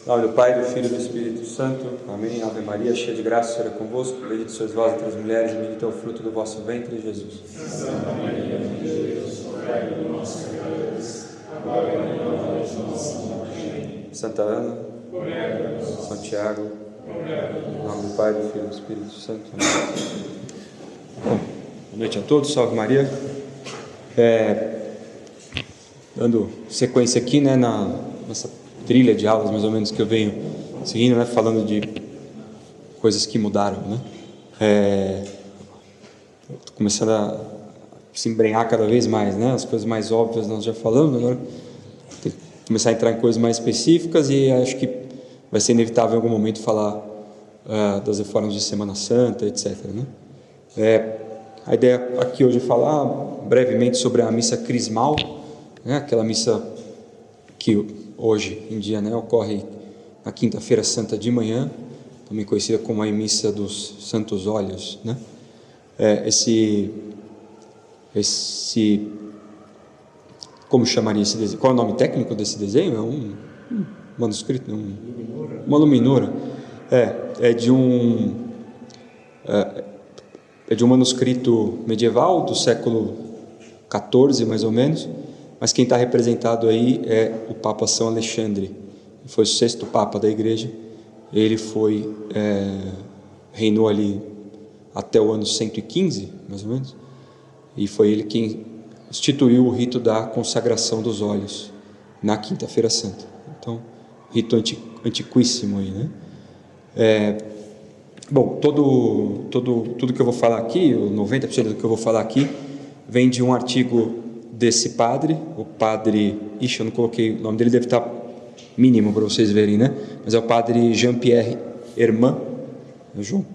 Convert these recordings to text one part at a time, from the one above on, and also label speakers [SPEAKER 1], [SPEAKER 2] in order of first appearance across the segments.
[SPEAKER 1] Em nome do Pai, do Filho e do Espírito Santo. Amém. Ave Maria, cheia de graça, o Senhor é convosco. Bendita sois vós entre as mulheres, e bendito é o fruto do vosso ventre, Jesus.
[SPEAKER 2] Santa Maria, Mãe de Deus, rogai por nós, pecadores, agora e na hora de nossa morte.
[SPEAKER 1] Santa Ana, São Tiago, em nome do Pai, do Filho e do Espírito Santo. Amém. Bom, boa noite a todos, salve Maria. Dando sequência aqui, né, nessa trilha de aulas mais ou menos que eu venho seguindo, né, falando de coisas que mudaram, né. Estou começando a se embrenhar cada vez mais, né, as coisas mais óbvias nós já falamos, agora tem que começar a entrar em coisas mais específicas e acho que vai ser inevitável em algum momento falar das reformas de Semana Santa, etc., né. A ideia aqui hoje é falar brevemente sobre a missa crismal, né, aquela missa que hoje em dia, né, ocorre na quinta-feira santa de manhã, também conhecida como a missa dos Santos Óleos, né? Como chamaria esse desenho? Qual é o nome técnico desse desenho? É um manuscrito, uma luminura. É de um manuscrito medieval do século XIV, mais ou menos, mas quem está representado aí é o Papa São Alexandre, foi o 6º Papa da Igreja. Ele reinou ali até o ano 115, mais ou menos, e foi ele quem instituiu o rito da consagração dos óleos na Quinta-feira Santa. Então, rito antiquíssimo aí, né? Bom, tudo que eu vou falar aqui, 90% do que eu vou falar aqui, vem de um artigo desse padre, o padre... eu não coloquei o nome dele, deve estar mínimo para vocês verem, né? Mas é o padre Jean-Pierre Herman,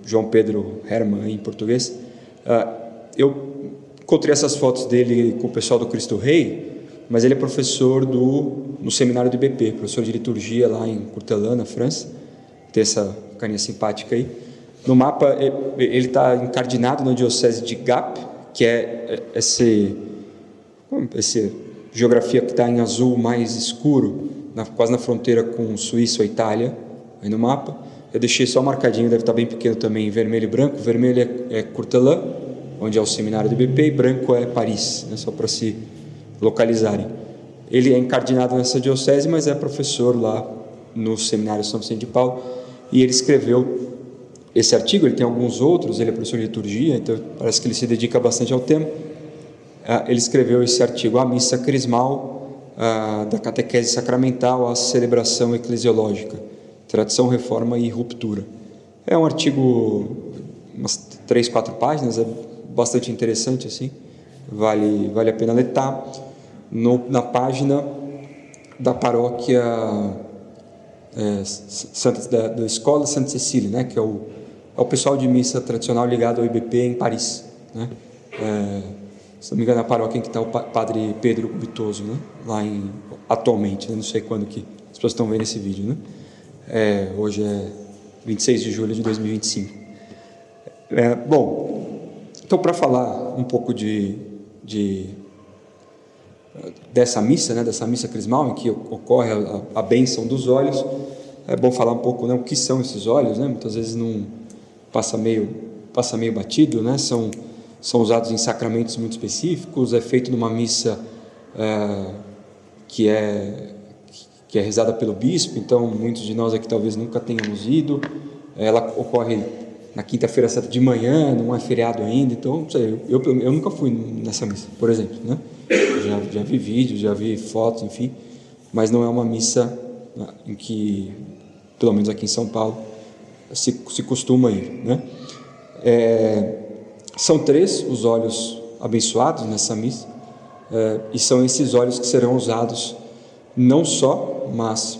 [SPEAKER 1] João Pedro Herman em português. Eu encontrei essas fotos dele com o pessoal do Cristo Rei, mas ele é professor no seminário do IBP, professor de liturgia lá em Courtelau, na França. Tem essa carinha simpática aí. No mapa, ele está encardinado na diocese de Gap, que é essa geografia que está em azul mais escuro, quase na fronteira com Suíça ou Itália, aí no mapa. Eu deixei só marcadinho, deve estar bem pequeno também, em vermelho e branco. Vermelho é Courtelau, onde é o seminário do IBP, e branco é Paris, né, só para se localizarem. Ele é encardinado nessa diocese, mas é professor lá no seminário São Vicente de Paulo, e ele escreveu esse artigo. Ele tem alguns outros, ele é professor de liturgia, então parece que ele se dedica bastante ao tema. Ele escreveu esse artigo, A Missa Crismal, da Catequese Sacramental à Celebração Eclesiológica, Tradição, Reforma e Ruptura. É um artigo, umas 3, 4 páginas, é bastante interessante, assim, vale a pena ler. Tá na página da paróquia da Escola Santa Cecília, né, que é o pessoal de missa tradicional ligado ao IBP em Paris, né? Se não me engano, a paróquia em que está o padre Pedro Vitoso, né? Lá atualmente, eu não sei quando que as pessoas estão vendo esse vídeo, né? Hoje é 26 de julho de 2025. Bom, então, para falar um pouco dessa missa, né? Dessa missa crismal em que ocorre a bênção dos óleos, é bom falar um pouco, né, o que são esses óleos, né? Muitas vezes não passa meio batido, né? São usados em sacramentos muito específicos, é feito numa missa que é rezada pelo bispo, então muitos de nós aqui talvez nunca tenhamos ido. Ela ocorre na quinta-feira santa de manhã, não é feriado ainda, então não sei, eu nunca fui nessa missa, por exemplo, né? Já vi vídeos, já vi fotos, enfim, mas não é uma missa em que, pelo menos aqui em São Paulo, se costuma ir, né? São 3 os óleos abençoados nessa missa, e são esses óleos que serão usados não só, mas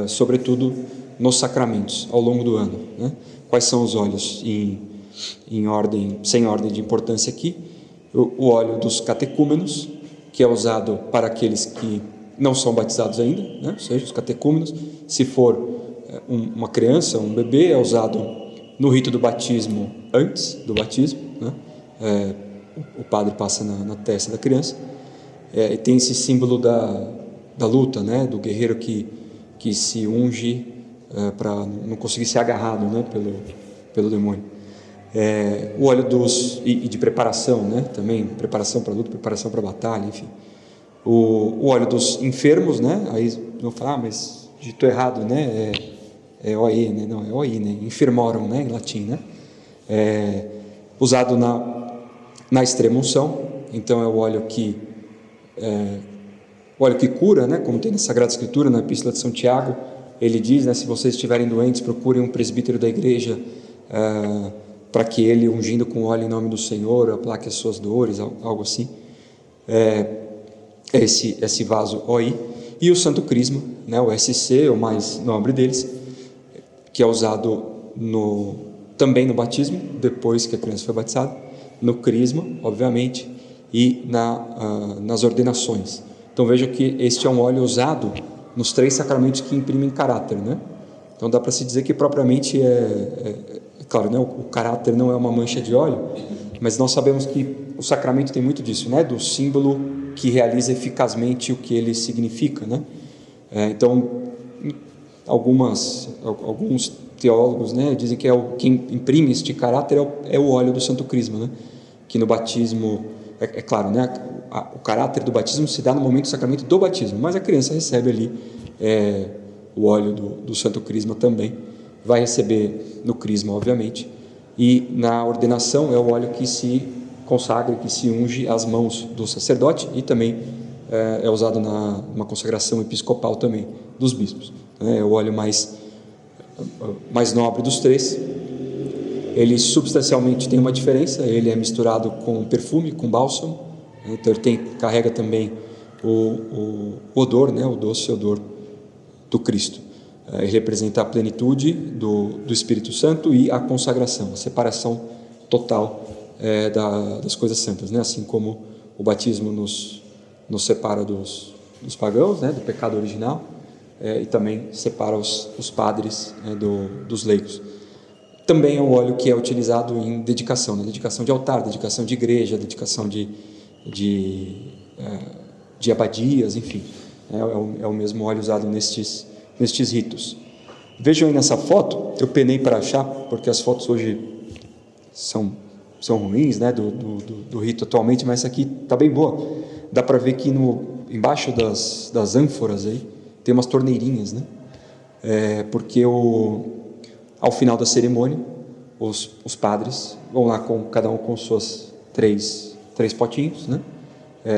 [SPEAKER 1] sobretudo nos sacramentos ao longo do ano, né? Quais são os óleos sem ordem de importância aqui? O óleo dos catecúmenos, que é usado para aqueles que não são batizados ainda, né? Ou seja, os catecúmenos. Se for uma criança, um bebê, é usado no rito do batismo, antes do batismo, né? O padre passa na testa da criança, e tem esse símbolo da luta, né? Do guerreiro que se unge para não conseguir ser agarrado, né, pelo demônio. O óleo e de preparação, né, também preparação para luta, preparação para batalha, enfim. O óleo dos enfermos, né, aí vão falar, mas ditou errado, né, é OI, né, não, é OI, né, infirmorum, né, em latim, né, usado na extrema unção. Então é o óleo que cura, né, como tem na Sagrada Escritura, na Epístola de São Tiago, ele diz, né, se vocês estiverem doentes, procurem um presbítero da igreja, para que ele, ungindo com óleo em nome do Senhor, aplaque as suas dores, algo assim. Esse vaso OI. E o Santo Crisma, né, o SC, o mais nobre deles, que é usado também no batismo, depois que a criança foi batizada, no crisma, obviamente, e nas ordenações. Então veja que este é um óleo usado nos 3 sacramentos que imprimem caráter, né? Então dá para se dizer que propriamente claro, né, o caráter não é uma mancha de óleo, mas nós sabemos que o sacramento tem muito disso, né, do símbolo que realiza eficazmente o que ele significa, né? Então alguns teólogos, né, dizem que quem imprime este caráter é o óleo do Santo Crisma, né? Que no batismo, claro, né, o caráter do batismo se dá no momento do sacramento do batismo, mas a criança recebe ali o óleo do Santo Crisma também, vai receber no crisma, obviamente, e na ordenação é o óleo que se consagra, que se unge as mãos do sacerdote, e também é usado numa consagração episcopal também dos bispos. É o óleo mais nobre dos 3. Ele substancialmente tem uma diferença, ele é misturado com perfume, com bálsamo, então ele carrega também o odor, né, o doce odor do Cristo. Ele representa a plenitude do Espírito Santo e a consagração, a separação total das coisas santas, né? Assim como o batismo nos separa dos pagãos, né, do pecado original, e também separa os padres, né, dos leigos. Também é um óleo que é utilizado em dedicação, né? Dedicação de altar, dedicação de igreja, dedicação de abadias, enfim. É o mesmo óleo usado nestes ritos. Vejam aí nessa foto, eu penei para achar, porque as fotos hoje são ruins, né, do rito atualmente, mas essa aqui está bem boa. Dá para ver que embaixo das ânforas aí, tem umas torneirinhas, né? Porque ao final da cerimônia, os padres vão lá cada um com suas três potinhos, né?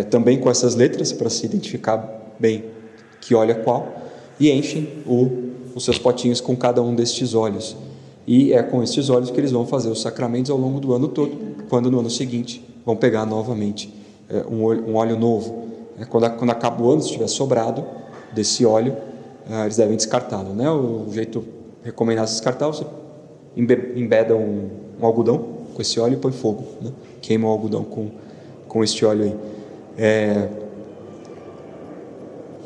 [SPEAKER 1] Também com essas letras, para se identificar bem que óleo é qual, e enchem os seus potinhos com cada um destes óleos. E é com estes óleos que eles vão fazer os sacramentos ao longo do ano todo, quando no ano seguinte vão pegar novamente um óleo novo. Quando acaba o ano, se tiver sobrado desse óleo, eles devem descartá-lo, né? O jeito recomendado de descartar, você embeda um algodão com esse óleo e põe fogo, né? Queima o algodão com este óleo aí.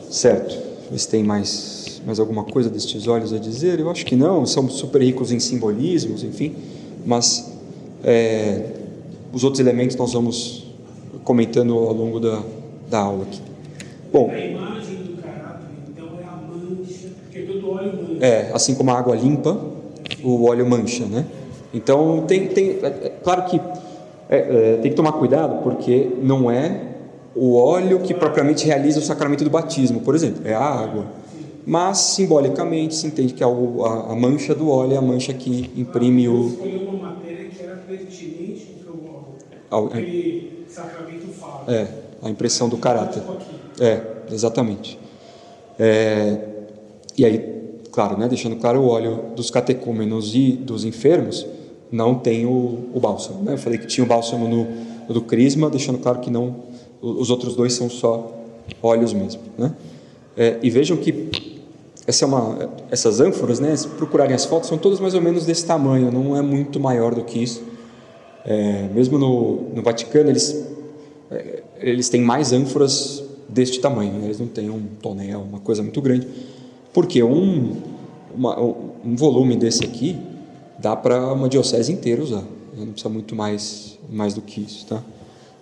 [SPEAKER 1] Certo, ver se tem mais alguma coisa destes óleos a dizer. Eu acho que não, são super ricos em simbolismos, enfim, mas os outros elementos nós vamos comentando ao longo da aula aqui. Bom,
[SPEAKER 2] a imagem do caráter, então, é a mancha, porque todo óleo mancha.
[SPEAKER 1] Assim como a água limpa, o óleo mancha, né? Então, claro que tem que tomar cuidado, porque não é o óleo que propriamente realiza o sacramento do batismo, por exemplo, é a água. Mas, simbolicamente, se entende que a mancha do óleo é a mancha que imprime
[SPEAKER 2] Eu escolhi uma matéria que era pertinente ao que aquele sacramento fala.
[SPEAKER 1] A impressão do caráter. Exatamente. E aí, claro, né, deixando claro, o óleo dos catecúmenos e dos enfermos não tem o bálsamo, né? Eu falei que tinha o bálsamo no do crisma, deixando claro que não, os outros dois são só óleos mesmo, né? E vejam que essas ânforas, né, se procurarem as fotos, são todas mais ou menos desse tamanho, não é muito maior do que isso. Mesmo no Vaticano, eles têm mais ânforas deste tamanho, né? Eles não têm um tonel, uma coisa muito grande, porque um volume desse aqui dá para uma diocese inteira usar, não precisa muito mais do que isso, tá?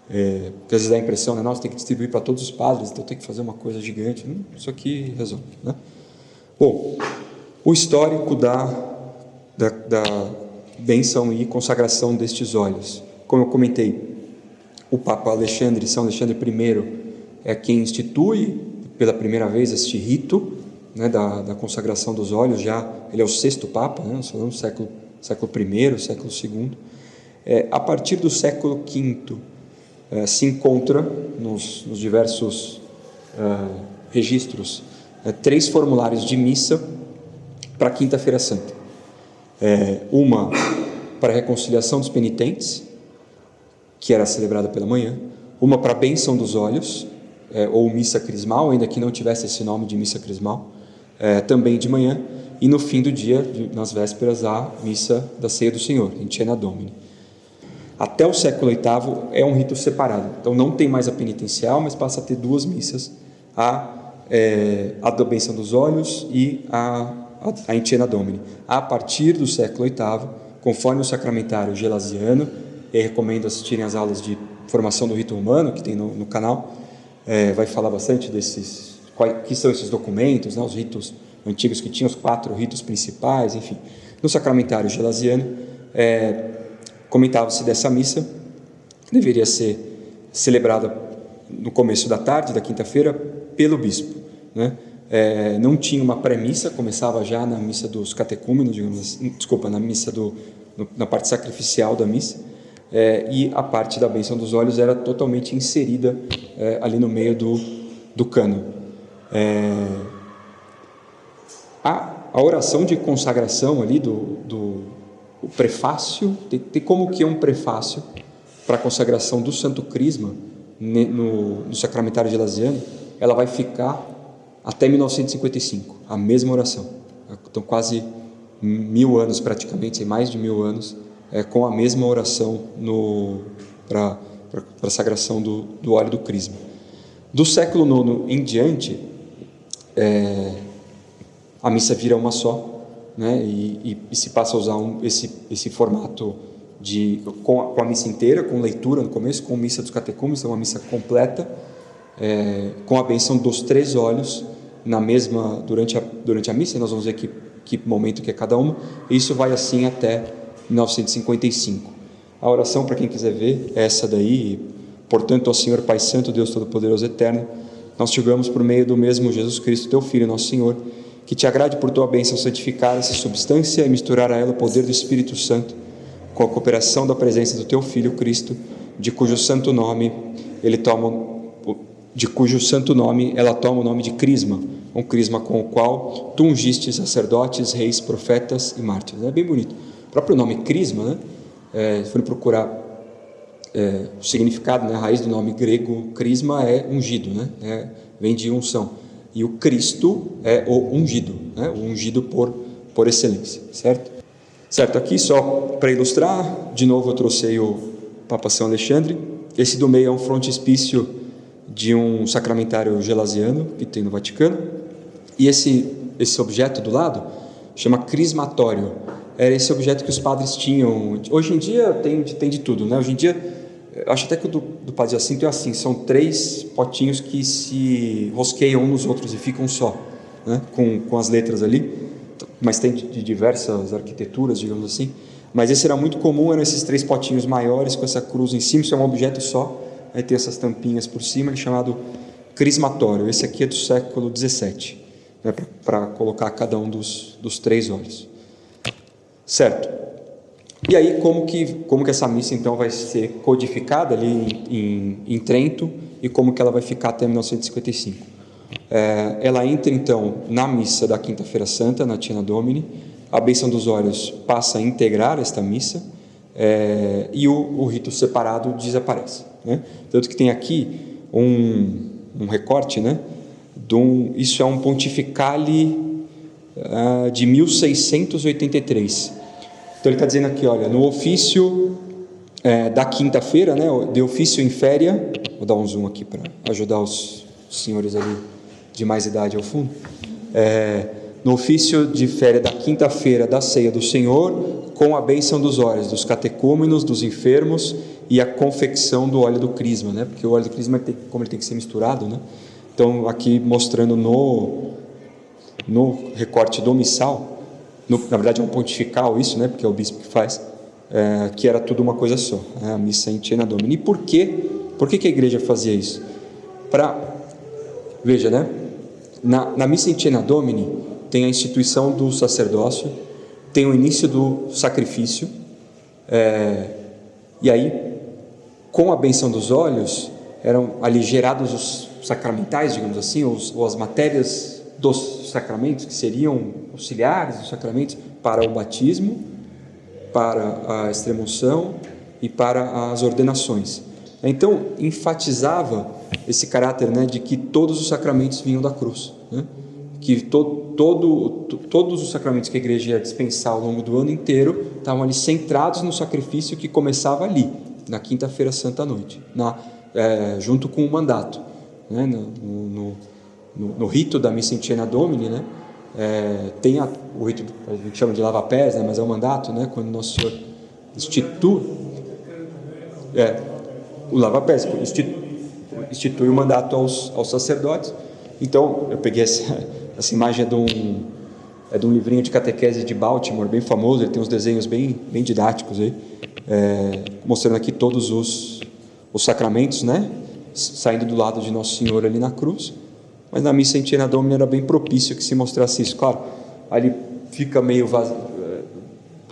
[SPEAKER 1] Porque às vezes dá a impressão, né, nossa, tem que distribuir para todos os padres, então tem que fazer uma coisa gigante. Isso aqui resolve, né? Bom, O histórico da bênção e consagração destes óleos. Como eu comentei, o Papa Alexandre, São Alexandre I, é quem institui pela primeira vez este rito, né, da consagração dos óleos. Ele é o sexto Papa, né, nós falamos século I, século II. A partir do século V, se encontra nos diversos registros 3 formulários de missa para a Quinta-feira Santa. Uma para a reconciliação dos penitentes, que era celebrada pela manhã, uma para a bênção dos óleos, ou missa crismal, ainda que não tivesse esse nome de missa crismal, também de manhã, e no fim do dia, nas vésperas, a missa da Ceia do Senhor, in Cena Domini. Até o século VIII é um rito separado, então não tem mais a penitencial, mas passa a ter 2 missas, a da bênção dos óleos e a in Cena Domini. A partir do século VIII, conforme o sacramentário gelasiano, eu recomendo assistirem às aulas de formação do rito romano, que tem no canal, vai falar bastante desses, que são esses documentos, né, os ritos antigos que tinham os 4 ritos principais, enfim. No sacramentário gelasiano, comentava-se dessa missa, que deveria ser celebrada no começo da tarde, da quinta-feira, pelo bispo, né? Não tinha uma pré-missa, começava já na missa dos catecúmenos, digamos assim, na missa na parte sacrificial da missa, e a parte da bênção dos óleos era totalmente inserida ali no meio do cânon. A oração de consagração ali o prefácio, tem como que é um prefácio para a consagração do Santo Crisma no sacramentário gelasiano, ela vai ficar até 1955, a mesma oração. Então quase 1000 anos praticamente, mais de 1000 anos, com a mesma oração para a sagração do óleo do Crisma. Do século IX em diante, a missa vira uma só, né, e se passa a usar esse formato com a missa inteira, com leitura no começo, com missa dos catecúmenos, uma missa completa, com a bênção dos 3 óleos durante a missa, e nós vamos ver que momento que é cada uma, e isso vai assim até 1955. A oração, para quem quiser ver, é essa daí: portanto, ao Senhor Pai Santo, Deus Todo-Poderoso Eterno, nós te rogamos por meio do mesmo Jesus Cristo, teu Filho, nosso Senhor, que te agrade por tua bênção santificar essa substância e misturar a ela o poder do Espírito Santo, com a cooperação da presença do teu Filho Cristo, de cujo santo nome ela toma o nome de Crisma, um crisma com o qual tu ungiste sacerdotes, reis, profetas e mártires. É bem bonito. O próprio nome Crisma, né? Se for procurar o significado, né? A raiz do nome grego Crisma é ungido, né? Vem de unção. E o Cristo é o ungido, né? O ungido por excelência, certo? Certo, aqui só para ilustrar, de novo eu trouxe aí o Papa São Alexandre. Esse do meio é um frontispício de um sacramentário gelasiano que tem no Vaticano, e esse objeto do lado chama crismatório. Era esse objeto que os padres tinham. Hoje em dia tem de tudo, né? Hoje em dia, acho até que o do Padre Jacinto é assim, são 3 potinhos que se rosqueiam uns nos outros e ficam só, né? Com as letras ali, mas tem de diversas arquiteturas, digamos assim. Mas esse era muito comum, eram esses 3 potinhos maiores com essa cruz em cima, isso é um objeto só. Aí tem essas tampinhas por cima, é chamado crismatório. Esse aqui é do século XVII, né, para colocar cada um dos 3 óleos. Certo. E aí, como que essa missa, então, vai ser codificada ali em Trento, e como que ela vai ficar até 1955? Ela entra, então, na missa da Quinta-feira Santa, na Cena Domini. A bênção dos óleos passa a integrar esta missa, e o rito separado desaparece, né? Tanto que tem aqui um recorte, né? Isso é um pontificale de 1683. Então ele está dizendo aqui, olha, no ofício da quinta-feira, né? De ofício em féria, vou dar um zoom aqui para ajudar os senhores ali de mais idade ao fundo. No ofício de féria da quinta-feira da Ceia do Senhor, com a bênção dos óleos, dos catecúmenos, dos enfermos e a confecção do óleo do crisma, né? Porque o óleo do crisma, como ele tem que ser misturado, né? Então, aqui mostrando no recorte do missal, na verdade é um pontifical isso, né, porque é o bispo que faz, que era tudo uma coisa só, a missa in cena domini. E por quê? Por que a igreja fazia isso? Veja, né, na missa in cena domini tem a instituição do sacerdócio, tem o início do sacrifício, e aí, com a benção dos olhos, eram ali gerados os sacramentais, digamos assim, ou as matérias dos sacramentos, que seriam auxiliares dos sacramentos para o batismo, para a extrema-unção e para as ordenações. Então, enfatizava esse caráter, né, de que todos os sacramentos vinham da cruz, né? Que todos os sacramentos que a igreja ia dispensar ao longo do ano inteiro estavam ali centrados no sacrifício que começava ali, na quinta-feira santa à noite, junto com o mandato, né? No rito da missa in cena domini, né? Tem o rito, a gente chama de lava-pés, né? Mas é o mandato, né? Quando Nosso Senhor institui o lava-pés, institui o mandato aos sacerdotes. Então, eu peguei essa imagem de um livrinho de catequese de Baltimore, bem famoso. Ele tem uns desenhos bem didáticos aí, mostrando aqui todos os sacramentos, né, saindo do lado de Nosso Senhor ali na cruz. Mas na missa in cena domini era bem propício que se mostrasse isso. Claro, ali fica meio vazio.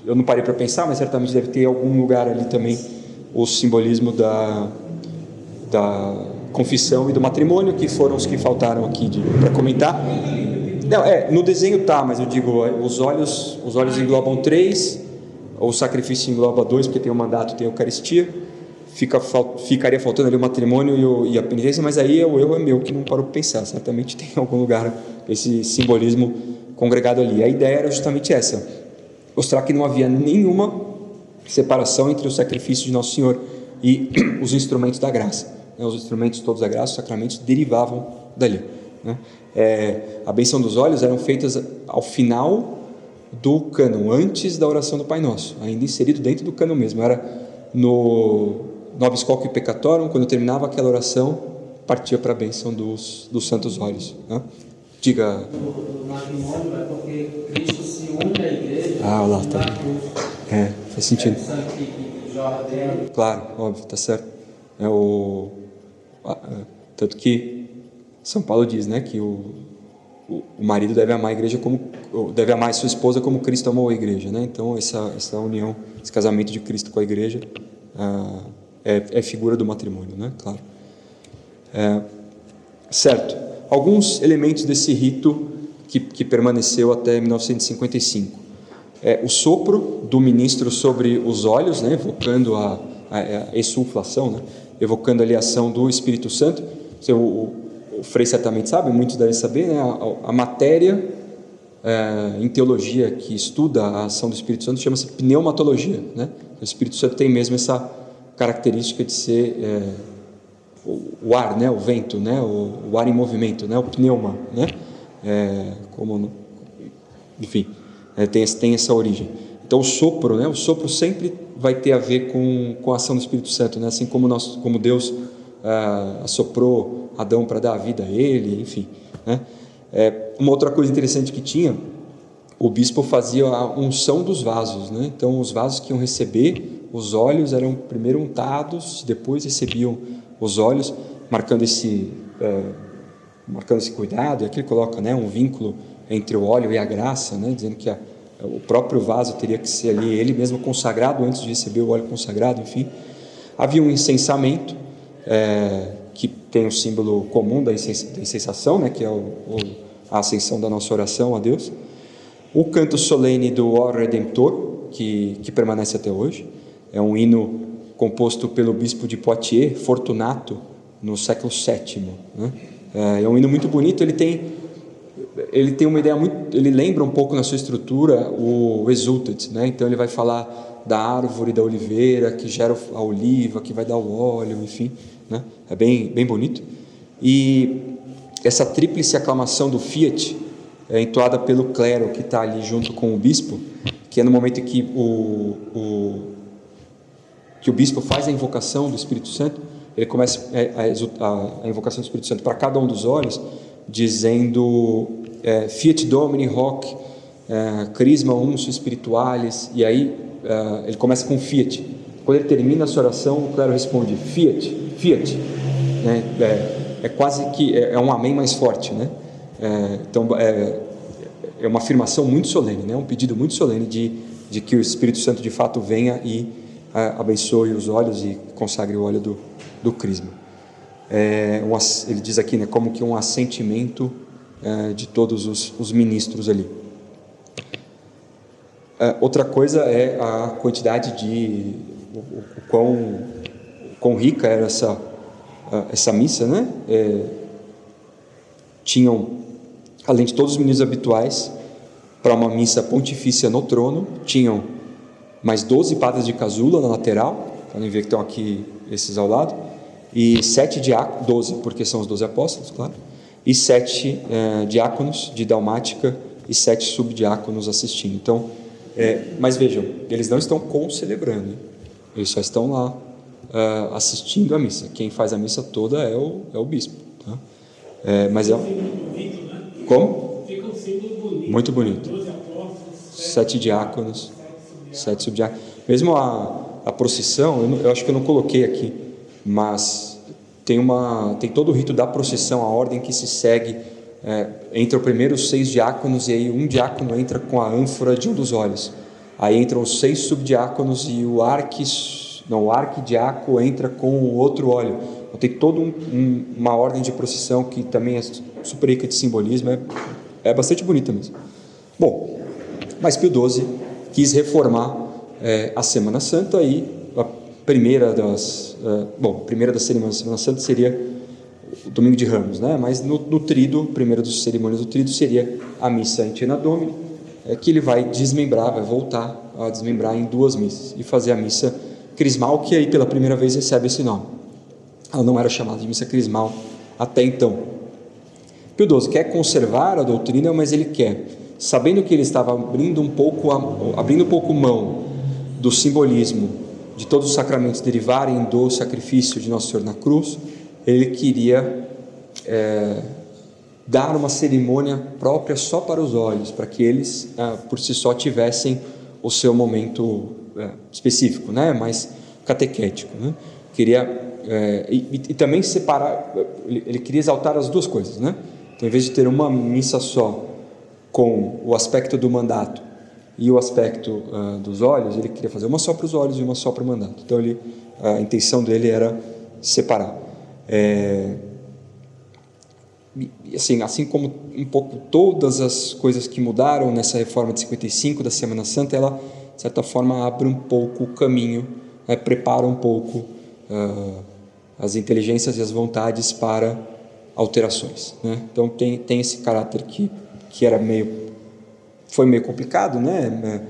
[SPEAKER 1] Eu não parei para pensar, mas certamente deve ter algum lugar ali também o simbolismo da confissão e do matrimônio, que foram os que faltaram aqui para comentar. Não, no desenho tá, mas eu digo, os olhos englobam 3, o sacrifício engloba 2, porque tem o mandato, tem a Eucaristia, ficaria faltando ali o matrimônio e a penitência, mas aí o erro é meu, que não parou para pensar. Certamente tem em algum lugar esse simbolismo congregado ali. A ideia era justamente essa, mostrar que não havia nenhuma separação entre o sacrifício de Nosso Senhor e os instrumentos da graça. Os instrumentos todos da graça, os sacramentos, derivavam dali, né? A benção dos olhos eram feitas ao final do cânon, antes da oração do Pai Nosso, ainda inserido dentro do cânon mesmo. Era no Nobis Coque Peccatorum, quando terminava aquela oração, partia para a benção dos santos olhos, né? Diga.
[SPEAKER 3] O matrimônio é porque Cristo se une à igreja.
[SPEAKER 1] Lá tá. Faz sentido. Claro, óbvio, tá certo. Tanto que São Paulo diz, né, que o marido deve amar a igreja deve amar a sua esposa como Cristo amou a igreja, né? Então essa união, esse casamento de Cristo com a igreja é figura do matrimônio, né? Claro. Certo. Alguns elementos desse rito que permaneceu até 1955. O sopro do ministro sobre os olhos, né, evocando a exsulfação, né, evocando ali a ação do Espírito Santo. O Frei certamente sabe, muitos devem saber, né, a matéria em teologia que estuda a ação do Espírito Santo chama-se pneumatologia, né? O Espírito Santo tem mesmo essa característica de ser o ar, né, o vento, né, o ar em movimento, né, o pneuma, né? Enfim, tem essa origem. Então o sopro sempre vai ter a ver com a ação do Espírito Santo, né? Assim como Deus assoprou Adão para dar a vida a ele, enfim, né? Uma outra coisa interessante que tinha, o bispo fazia a unção dos vasos, né? Então os vasos que iam receber os óleos eram primeiro untados, depois recebiam os óleos, marcando esse cuidado. E aqui ele coloca, né, um vínculo entre o óleo e a graça, né, dizendo que o próprio vaso teria que ser ali ele mesmo consagrado antes de receber o óleo consagrado. Enfim, havia um incensamento que tem o símbolo comum da incensação, né, que é a ascensão da nossa oração a Deus. O canto solene do O Redemptor, que permanece até hoje, é um hino composto pelo bispo de Poitiers, Fortunato, no século VII, né? É um hino muito bonito. Ele tem uma ideia ele lembra um pouco na sua estrutura o Exultet, né? Então ele vai falar da árvore da oliveira que gera a oliva, que vai dar o óleo, enfim, né? É bem bonito. E essa tríplice aclamação do Fiat é entoada pelo clero que está ali junto com o bispo, que é no momento em que o bispo faz a invocação do Espírito Santo. Ele começa a invocação do Espírito Santo para cada um dos olhos, dizendo Fiat Domini hoc Crisma uncio spiritualis, e aí ele começa com Fiat. Quando ele termina a sua oração, o clero responde Fiat, Fiat, né? É quase que é um amém mais forte, né? Então é uma afirmação muito solene, né? Um pedido muito solene de que o Espírito Santo de fato venha e abençoe os olhos e consagre o óleo do crisma. Ele diz aqui, né, como que um assentimento de todos os ministros ali. Outra coisa é a quantidade o quão rica era essa missa, né? Tinham, além de todos os ministros habituais, para uma missa pontifícia no trono, tinham mais 12 padres de casula na lateral, podem ver que estão aqui esses ao lado, e 7 diáconos, 12, porque são os 12 apóstolos, claro, e 7 diáconos de dalmática e 7 subdiáconos assistindo. Então, mas vejam, eles não estão concelebrando, eles só estão lá assistindo a missa. Quem faz a missa toda é o bispo, tá? Mas como?
[SPEAKER 2] Fica um símbolo bonito.
[SPEAKER 1] Muito bonito.
[SPEAKER 2] 12 apóstolos,
[SPEAKER 1] 7 diáconos, 7 subdiáconos. Mesmo a procissão, eu acho que eu não coloquei aqui, mas tem todo o rito da procissão, a ordem que se segue. Entra o primeiro 6 diáconos, e aí um diácono entra com a ânfora de um dos olhos. Aí entram os 6 subdiáconos e o arquidiácono entra com o outro óleo. Então, tem toda uma ordem de procissão que também é super rica de simbolismo, é bastante bonita mesmo. Bom, mas Pio XII quis reformar a Semana Santa, e a primeira das cerimônias da Semana Santa seria o Domingo de Ramos, né? Mas no Tríduo, primeira das cerimônias do Tríduo seria a missa in Cena Domini, que ele vai voltar a desmembrar em 2 missas e fazer a missa crismal, que aí pela primeira vez recebe esse nome. Ela não era chamada de missa crismal até então. Pio XII quer conservar a doutrina, mas ele quer, sabendo que ele estava abrindo um pouco mão do simbolismo de todos os sacramentos derivarem do sacrifício de Nosso Senhor na cruz, ele queria dar uma cerimônia própria só para os olhos, para que eles por si só tivessem o seu momento específico, né? Mais catequético, né? Queria e também separar, ele queria exaltar as duas coisas, né? Então, em vez de ter uma missa só com o aspecto do mandato e o aspecto dos olhos, ele queria fazer uma só para os olhos e uma só para o mandato. Então a intenção dele era separar. Assim como um pouco todas as coisas que mudaram nessa reforma de 55 da Semana Santa, ela de certa forma abre um pouco o caminho, prepara um pouco as inteligências e as vontades para alterações, né? Então tem esse caráter que foi meio complicado, né?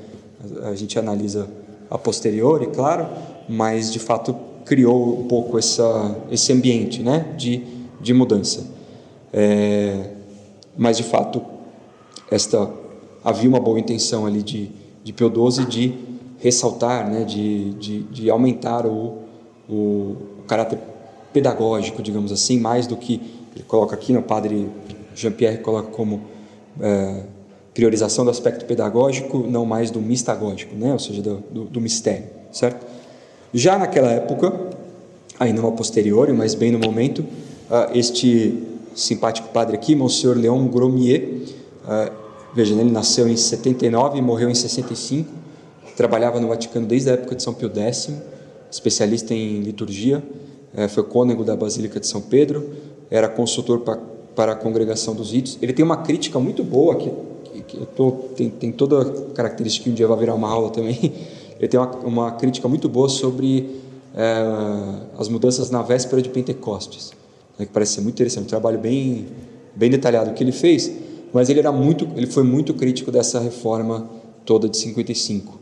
[SPEAKER 1] A gente analisa a posteriori, claro, mas de fato criou um pouco esse ambiente, né? de mudança. Mas de fato havia uma boa intenção ali de Pio XII de ressaltar, né? de aumentar o caráter pedagógico, digamos assim, mais do que ele coloca aqui, o padre Jean-Pierre coloca como priorização do aspecto pedagógico, não mais do mistagógico, né? Ou seja, do mistério, certo? Já naquela época, ainda uma posteriori, mas bem no momento, este simpático padre aqui, Monsenhor Léon Gromier, veja, ele nasceu em 79 e morreu em 65, trabalhava no Vaticano desde a época de São Pio X, especialista em liturgia, foi cônego da Basílica de São Pedro, era consultor para a Congregação dos Ritos. Ele tem uma crítica muito boa, tem toda a característica que um dia vai virar uma aula também. Ele tem uma crítica muito boa sobre as mudanças na véspera de Pentecostes, né, que parece ser muito interessante, um trabalho bem detalhado que ele fez, mas ele foi muito crítico dessa reforma toda de 55.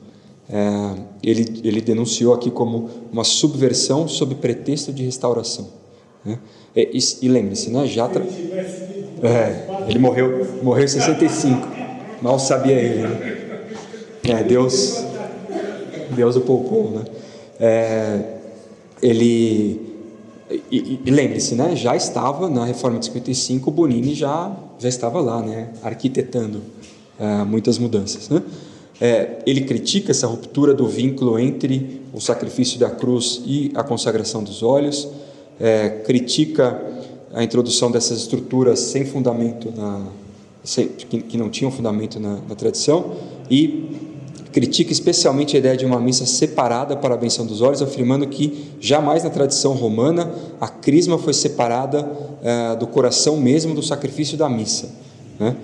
[SPEAKER 1] Ele denunciou aqui como uma subversão sob pretexto de restauração, né? E lembre-se, né, ele morreu em 65, mal sabia ele, né? Deus o poupou, né? E lembre-se, né, já estava na reforma de 55, o Bonini já estava lá, né, arquitetando muitas mudanças, né? Ele critica essa ruptura do vínculo entre o sacrifício da cruz e a consagração dos óleos, critica a introdução dessas estruturas sem fundamento, que não tinham fundamento na tradição, e critica especialmente a ideia de uma missa separada para a benção dos óleos, afirmando que jamais na tradição romana a crisma foi separada do coração mesmo do sacrifício da missa, né?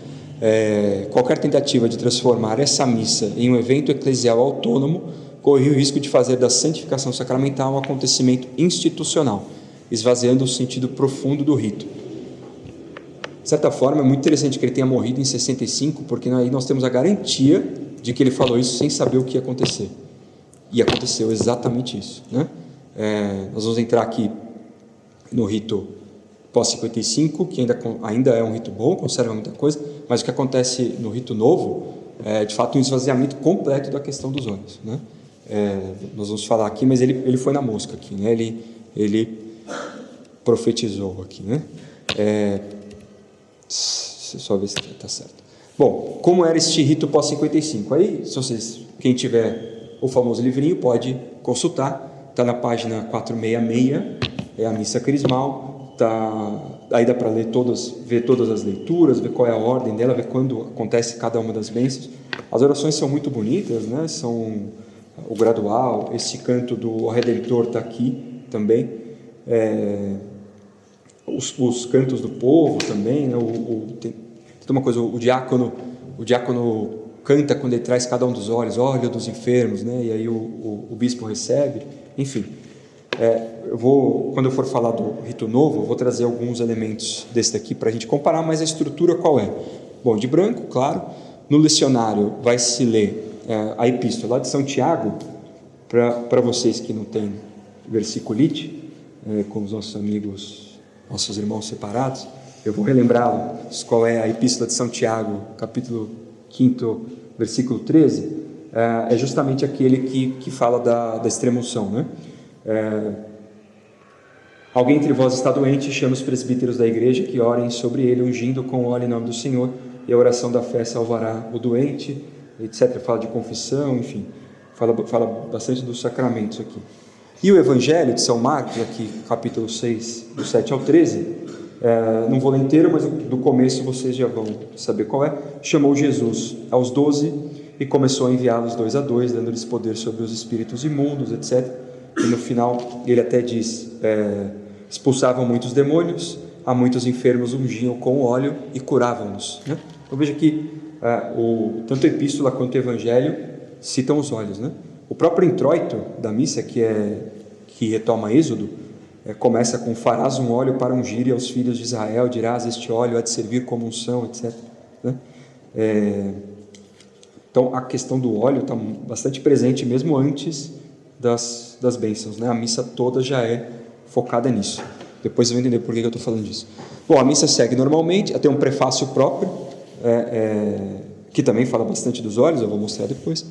[SPEAKER 1] Qualquer tentativa de transformar essa missa em um evento eclesial autônomo corria o risco de fazer da santificação sacramental um acontecimento institucional, esvaziando o sentido profundo do rito. De certa forma, é muito interessante que ele tenha morrido em 65, porque aí nós temos a garantia de que ele falou isso sem saber o que ia acontecer. E aconteceu exatamente isso, né? Nós vamos entrar aqui no rito pós-55, que ainda é um rito bom, conserva muita coisa, mas o que acontece no rito novo é, de fato, um esvaziamento completo da questão dos olhos, né? Nós vamos falar aqui, mas ele foi na mosca aqui, né? Ele profetizou aqui, né? Só ver se está certo. Bom, como era este rito pós-55? Aí, se vocês, quem tiver o famoso livrinho, pode consultar, está na página 466, é a missa crismal, aí dá para ler ver todas as leituras, ver qual é a ordem dela, ver quando acontece cada uma das bênçãos. As orações são muito bonitas, né? São o gradual, esse canto do Redentor está aqui também, os cantos do povo também, né? Tem uma coisa, o diácono canta quando ele traz cada um dos olhos, óleo dos enfermos, né? E aí o bispo recebe, enfim. Quando eu for falar do rito novo, eu vou trazer alguns elementos desse daqui para a gente comparar, mas a estrutura qual é? Bom, de branco, claro. No lecionário vai se ler a epístola de São Tiago, para vocês que não têm versiculite, com os nossos amigos, nossos irmãos separados, eu vou relembrá-los qual é a epístola de São Tiago, capítulo 5, versículo 13, é justamente aquele que fala da extrema-unção, né? Alguém entre vós está doente, chama os presbíteros da igreja que orem sobre ele, ungindo com óleo em nome do Senhor, e a oração da fé salvará o doente, etc. Fala de confissão, enfim, fala bastante dos sacramentos aqui. E o Evangelho de São Marcos, aqui, capítulo 6, do 7 ao 13, não vou ler inteiro, mas do começo vocês já vão saber qual é. Chamou Jesus aos 12 e começou a enviá-los 2 a 2, dando-lhes poder sobre os espíritos imundos, etc. E no final ele até diz, expulsavam muitos demônios, a muitos enfermos ungiam com óleo e curavam-nos, né? Então veja que tanto a epístola quanto o evangelho citam os olhos, né? O próprio introito da missa, que retoma Êxodo, começa com: farás um óleo para ungir aos filhos de Israel, dirás, este óleo há de servir como unção, etc., né? Então a questão do óleo está bastante presente mesmo antes das bênçãos, né? A missa toda já é focada nisso. Depois eu vou entender por que eu estou falando disso. Bom, a missa segue normalmente, tem um prefácio próprio, que também fala bastante dos olhos, eu vou mostrar depois,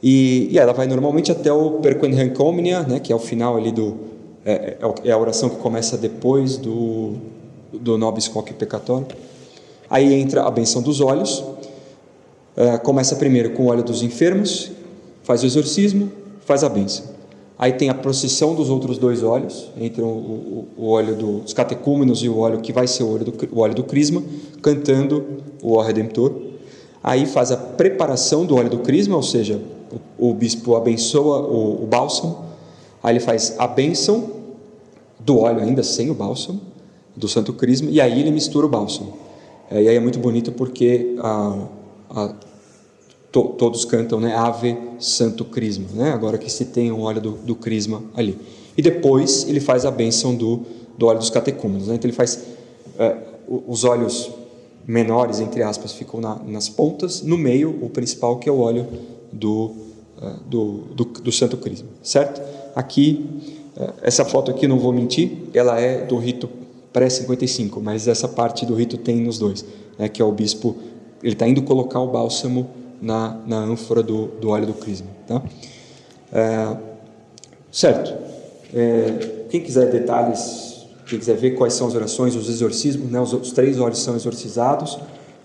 [SPEAKER 1] e ela vai normalmente até o Perquenhancomnia, né, que é o final ali é a oração que começa depois do Nobis Hoc Peccator. Aí entra a benção dos olhos, começa primeiro com o óleo dos enfermos, faz o exorcismo, faz a bênção. Aí tem a procissão dos outros 2 óleos, entre o óleo dos catecúmenos e o óleo que vai ser o óleo do crisma, cantando o Ó Redemptor. Aí faz a preparação do óleo do crisma, ou seja, o bispo abençoa o bálsamo. Aí ele faz a bênção do óleo ainda sem o bálsamo, do santo crisma, e aí ele mistura o bálsamo. E aí é muito bonito porque todos cantam, né, Ave Santo Crisma, né? Agora que se tem o óleo do crisma ali. E depois ele faz a bênção do óleo dos catecúmenos, né? Então ele faz os óleos menores, entre aspas, ficam nas pontas, no meio o principal, que é o óleo do Santo Crisma, certo? Aqui, essa foto aqui, não vou mentir, ela é do rito pré-55, mas essa parte do rito tem nos dois, né? Que é o bispo, ele está indo colocar o bálsamo na ânfora do óleo do crisma, tá? Certo. Quem quiser detalhes, quem quiser ver quais são as orações, os exorcismos, né? Os 3 óleos são exorcizados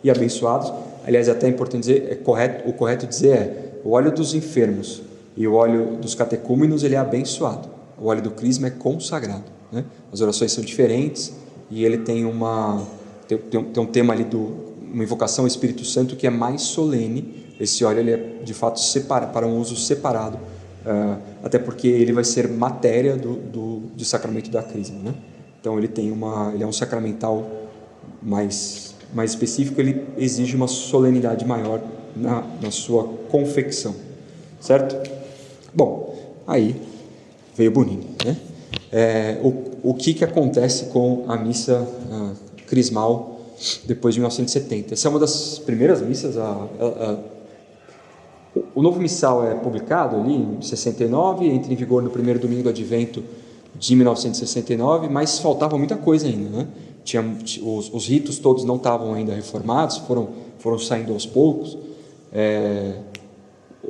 [SPEAKER 1] e abençoados. Aliás, é até importante dizer, o correto dizer o óleo dos enfermos e o óleo dos catecúmenos, ele é abençoado. O óleo do crisma é consagrado, né? As orações são diferentes e ele tem tem um tema ali uma invocação ao Espírito Santo que é mais solene. Esse óleo ele é de fato para um uso separado, até porque ele vai ser matéria do sacramento da crisma, né? Então ele é um sacramental mais específico, ele exige uma solenidade maior na sua confecção, certo? Bom, aí veio Bonini, né? O que acontece com a missa crismal depois de 1970? Essa é uma das primeiras missas. O novo missal é publicado ali em 69, entra em vigor no primeiro domingo do Advento de 1969, mas faltava muita coisa ainda, né? Os ritos todos não estavam ainda reformados, foram saindo aos poucos.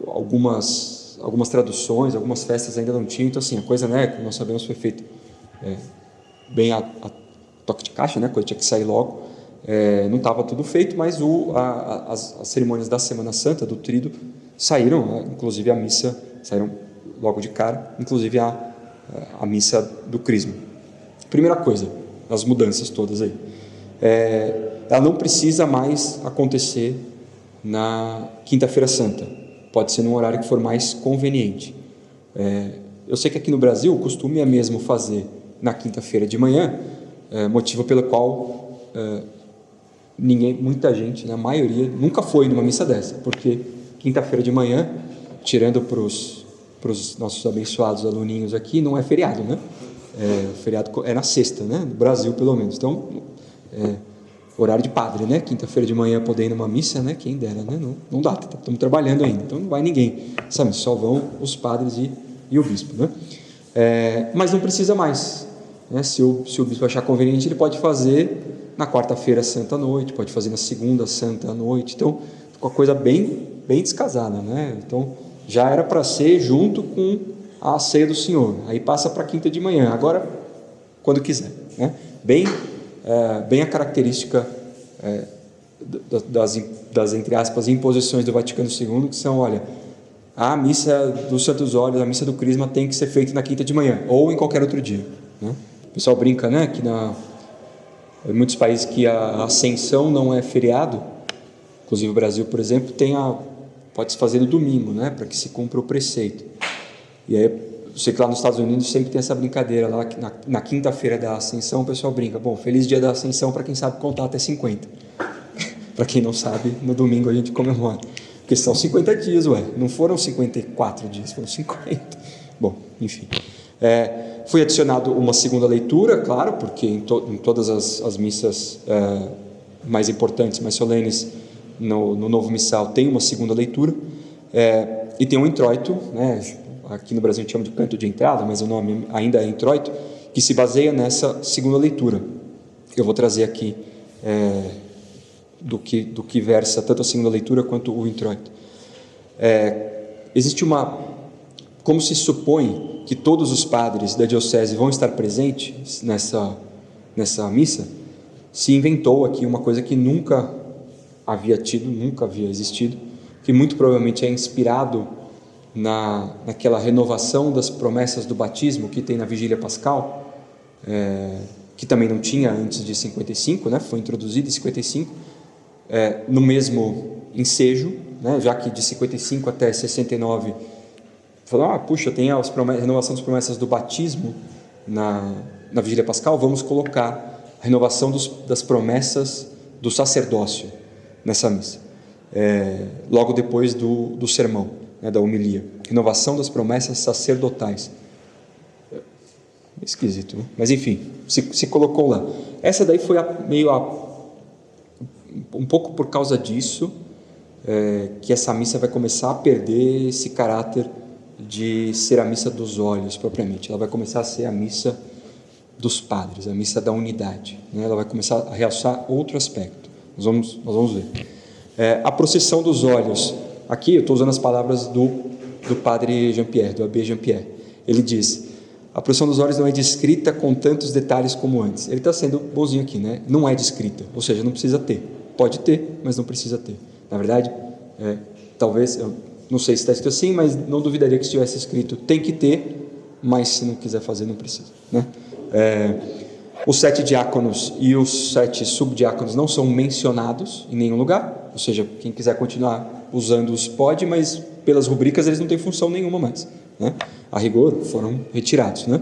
[SPEAKER 1] Algumas traduções, algumas festas ainda não tinham, então assim, a coisa, né, como nós sabemos, foi feita bem a toque de caixa, né, a coisa tinha que sair logo. Não estava tudo feito, mas as cerimônias da Semana Santa, do Tríduo, saíram, inclusive a missa, saíram logo de cara, inclusive a missa do Crisma. Primeira coisa, as mudanças todas aí. Ela não precisa mais acontecer na Quinta-feira Santa, pode ser num horário que for mais conveniente. Eu sei que aqui no Brasil o costume é mesmo fazer na quinta-feira de manhã, motivo pelo qual muita gente, a maioria, nunca foi numa missa dessa, porque quinta-feira de manhã, tirando para os nossos abençoados aluninhos aqui, não é feriado, né? O feriado é na sexta, né? No Brasil, pelo menos. Então, horário de padre, né? Quinta-feira de manhã poder ir numa missa, né? Quem dera, né? Não dá, estamos trabalhando ainda, então não vai ninguém, sabe? Só vão os padres e o bispo, né? Mas não precisa mais, né? Se o bispo achar conveniente, ele pode fazer na quarta-feira santa à noite, pode fazer na segunda santa à noite. Então, ficou a coisa bem descasada, né? Então, já era para ser junto com a ceia do Senhor, aí passa para quinta de manhã, agora quando quiser, né? Bem a característica das, entre aspas, imposições do Vaticano II, que são, olha, a missa dos Santos Óleos, a missa do Crisma tem que ser feita na quinta de manhã, ou em qualquer outro dia, né? O pessoal brinca, né, que em muitos países que a Ascensão não é feriado, inclusive o Brasil, por exemplo, pode-se fazer no domingo, né, para que se cumpra o preceito. E aí, eu sei que lá nos Estados Unidos sempre tem essa brincadeira, lá que na quinta-feira da Ascensão o pessoal brinca, bom, feliz dia da Ascensão para quem sabe contar até 50. Para quem não sabe, no domingo a gente comemora. Porque são 50 dias, não foram 54 dias, foram 50. Bom, enfim. Foi adicionado uma segunda leitura, claro, porque em todas as missas mais importantes, mais solenes, no novo missal tem uma segunda leitura, e tem um introito, né? Aqui no Brasil a gente chama de canto de entrada, mas o nome ainda é introito, que se baseia nessa segunda leitura. Eu vou trazer aqui do que versa tanto a segunda leitura quanto o introito. Existe como se supõe que todos os padres da diocese vão estar presentes nessa missa, se inventou aqui uma coisa que nunca havia existido, que muito provavelmente é inspirado naquela renovação das promessas do batismo que tem na Vigília Pascal, que também não tinha antes de 55, né? Foi introduzido em 55, no mesmo ensejo, né? Já que de 55 até 69 falou, puxa, tem a renovação das promessas do batismo na Vigília Pascal, vamos colocar a renovação das promessas do sacerdócio nessa missa, logo depois do sermão, né, da homilia, renovação das promessas sacerdotais. Esquisito, né? Mas enfim, se colocou lá. Essa daí foi um pouco por causa disso que essa missa vai começar a perder esse caráter de ser a missa dos olhos propriamente. Ela vai começar a ser a missa dos padres, a missa da unidade, né? Ela vai começar a realçar outro aspecto. Nós vamos ver. A procissão dos olhos. Aqui eu estou usando as palavras do padre Jean-Pierre, do abbé Jean-Pierre. Ele diz: a procissão dos olhos não é descrita com tantos detalhes como antes. Ele está sendo bonzinho aqui, né? Não é descrita, ou seja, não precisa ter. Pode ter, mas não precisa ter. Na verdade, talvez, eu não sei se está escrito assim, mas não duvidaria que estivesse escrito tem que ter, mas se não quiser fazer, não precisa, né? Os 7 diáconos e os 7 subdiáconos não são mencionados em nenhum lugar, ou seja, quem quiser continuar usando-os pode, mas pelas rubricas eles não têm função nenhuma mais, né? A rigor foram retirados, né?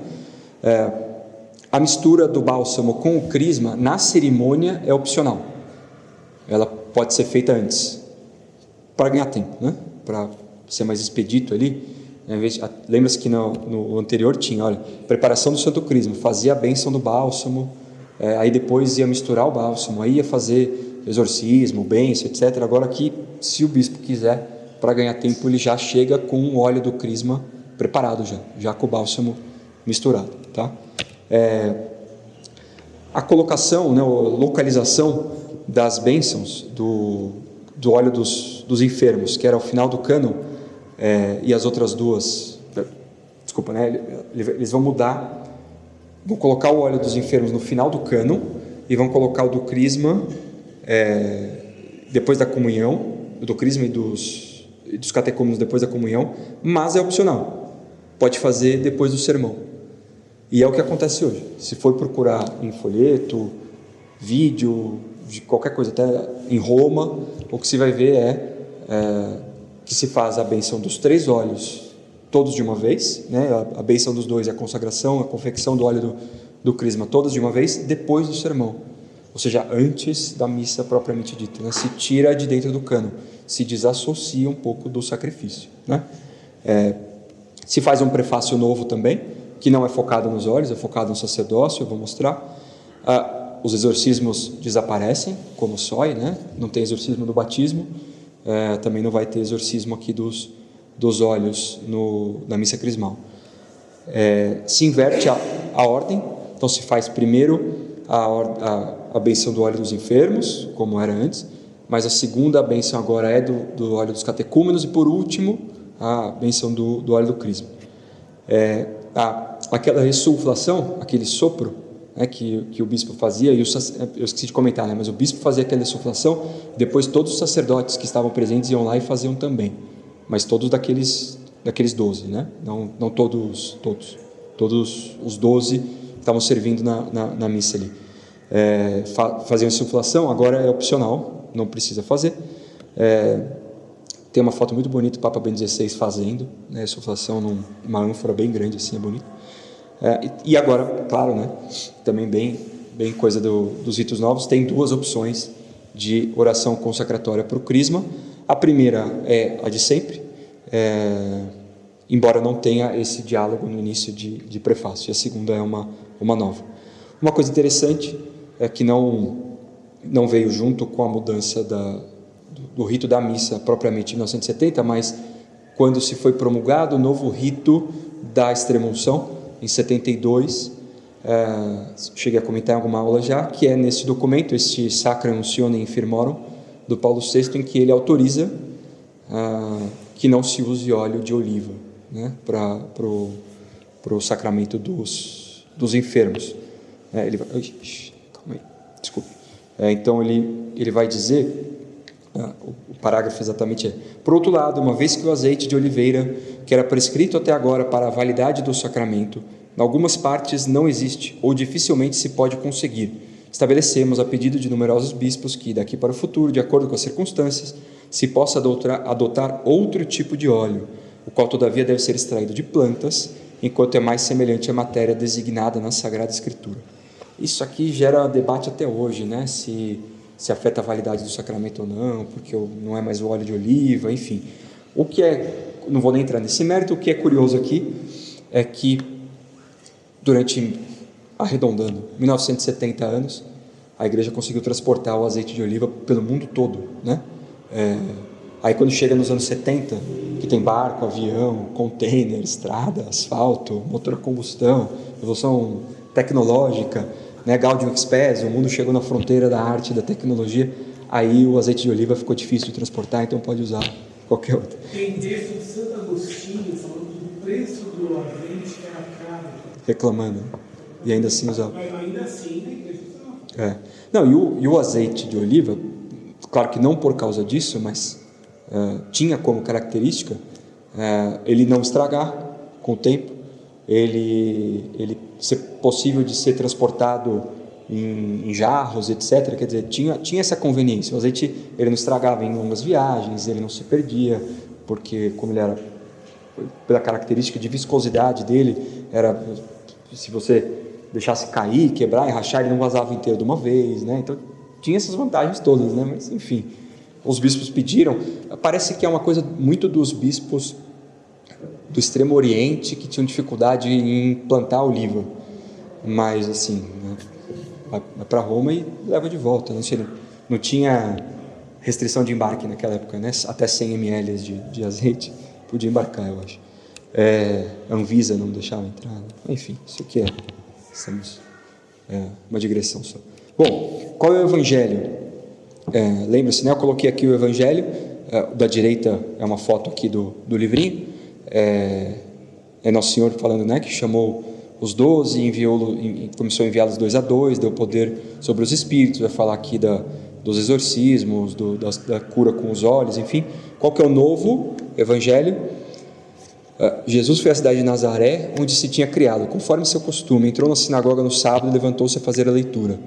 [SPEAKER 1] A mistura do bálsamo com o crisma na cerimônia é opcional, ela pode ser feita antes, para ganhar tempo, né? Para ser mais expedito ali. Lembra-se que no anterior tinha, olha, preparação do santo crisma, fazia a bênção do bálsamo, aí depois ia misturar o bálsamo, aí ia fazer exorcismo, bênção, etc. Agora aqui, se o bispo quiser, para ganhar tempo, ele já chega com o óleo do crisma preparado já com o bálsamo misturado, tá? A colocação, né, a localização das bênçãos do óleo dos enfermos, que era ao final do cânon, e as outras duas, desculpa, né, eles vão mudar, vão colocar o óleo dos enfermos no final do cânon e vão colocar o do crisma depois da comunhão, do crisma e dos catecúmenos depois da comunhão, mas é opcional, pode fazer depois do sermão, e é o que acontece hoje. Se for procurar em folheto, vídeo, de qualquer coisa, até em Roma, o que se vai ver que se faz a bênção dos 3 óleos todos de uma vez, né? A bênção dos 2 é a consagração, a confecção do óleo do crisma todas de uma vez, depois do sermão, ou seja, antes da missa propriamente dita, né? Se tira de dentro do cânon, se desassocia um pouco do sacrifício, né? Se faz um prefácio novo também, que não é focado nos óleos, é focado no sacerdócio, eu vou mostrar. Os exorcismos desaparecem, como sói, né? Não tem exorcismo do batismo, também não vai ter exorcismo aqui dos óleos na missa crismal. Se inverte a ordem, então se faz primeiro a bênção do óleo dos enfermos, como era antes, mas a segunda bênção agora é do óleo dos catecúmenos, e por último a bênção do óleo do crisma. Aquela ressuflação, aquele sopro, né, que o bispo fazia, e eu esqueci de comentar, né, mas o bispo fazia aquela ressuflação, depois todos os sacerdotes que estavam presentes iam lá e faziam também, mas todos daqueles 12, né? Não todos os 12 estavam servindo na missa ali. Faziam ressuflação, agora é opcional, não precisa fazer. Tem uma foto muito bonita do Papa Bento XVI fazendo, né, ressuflação numa ânfora bem grande, assim, é bonito. E agora, claro, né, também bem coisa dos ritos novos, tem 2 opções de oração consacratória para o crisma. A primeira é a de sempre, embora não tenha esse diálogo no início de prefácio, e a segunda é uma nova. Uma coisa interessante é que não veio junto com a mudança do rito da missa propriamente em 1970, mas quando se foi promulgado o novo rito da extrema-unção, em 72, cheguei a comentar em alguma aula já, que é nesse documento, este Sacra Untione Infirmorum, do Paulo VI, em que ele autoriza que não se use óleo de oliva, né, para o sacramento dos enfermos. Calma aí, desculpe. Então ele vai dizer, o parágrafo exatamente por outro lado, uma vez que o azeite de oliveira, que era prescrito até agora para a validade do sacramento, em algumas partes não existe ou dificilmente se pode conseguir, estabelecemos, a pedido de numerosos bispos, que daqui para o futuro, de acordo com as circunstâncias, se possa adotar outro tipo de óleo, o qual todavia deve ser extraído de plantas, enquanto é mais semelhante à matéria designada na Sagrada Escritura. Isso aqui gera debate até hoje, né? Se afeta a validade do sacramento ou não, porque não é mais o óleo de oliva, enfim. Não vou nem entrar nesse mérito. O que é curioso aqui é que arredondando, 1970 anos, a igreja conseguiu transportar o azeite de oliva pelo mundo todo, né? Aí quando chega nos anos 70, que tem barco, avião, container, estrada, asfalto, motor a combustão, evolução tecnológica, né? Gaudium et Spes, o mundo chegou na fronteira da arte e da tecnologia, aí o azeite de oliva ficou difícil de transportar, então pode usar qualquer outro.
[SPEAKER 2] Tem texto de Santo Agostinho falando do preço do azeite que era caro.
[SPEAKER 1] Reclamando, e ainda assim usava.
[SPEAKER 2] Mas ainda assim, a igreja usava.
[SPEAKER 1] Não, e o azeite de oliva, claro que não por causa disso, mas tinha como característica ele não estragar com o tempo, ele ser possível de ser transportado em jarros, etc. Quer dizer, tinha essa conveniência. O azeite ele não estragava em longas viagens, ele não se perdia, porque como ele era, pela característica de viscosidade dele, era, se você deixasse cair, quebrar e rachar, ele não vazava inteiro de uma vez, né? Então tinha essas vantagens todas, né? Mas enfim, os bispos pediram. Parece que é uma coisa muito dos bispos do Extremo Oriente que tinham dificuldade em plantar oliva, mas assim, né? Vai para Roma e leva de volta. Não tinha restrição de embarque naquela época, né? Até 100 ml de azeite podia embarcar, eu acho. A Anvisa não deixava entrar, né? Enfim, isso aqui uma digressão só. Bom, qual é o Evangelho? Lembra-se, né? Eu coloquei aqui o Evangelho, da direita é uma foto aqui do livrinho, é Nosso Senhor falando, né, que chamou os 12 e começou a enviá-los 2 a 2, deu poder sobre os espíritos, vai falar aqui dos exorcismos, da cura com os olhos, enfim. Qual que é o novo Evangelho? Jesus foi à cidade de Nazaré, onde se tinha criado, conforme seu costume, entrou na sinagoga no sábado e levantou-se a fazer a leitura.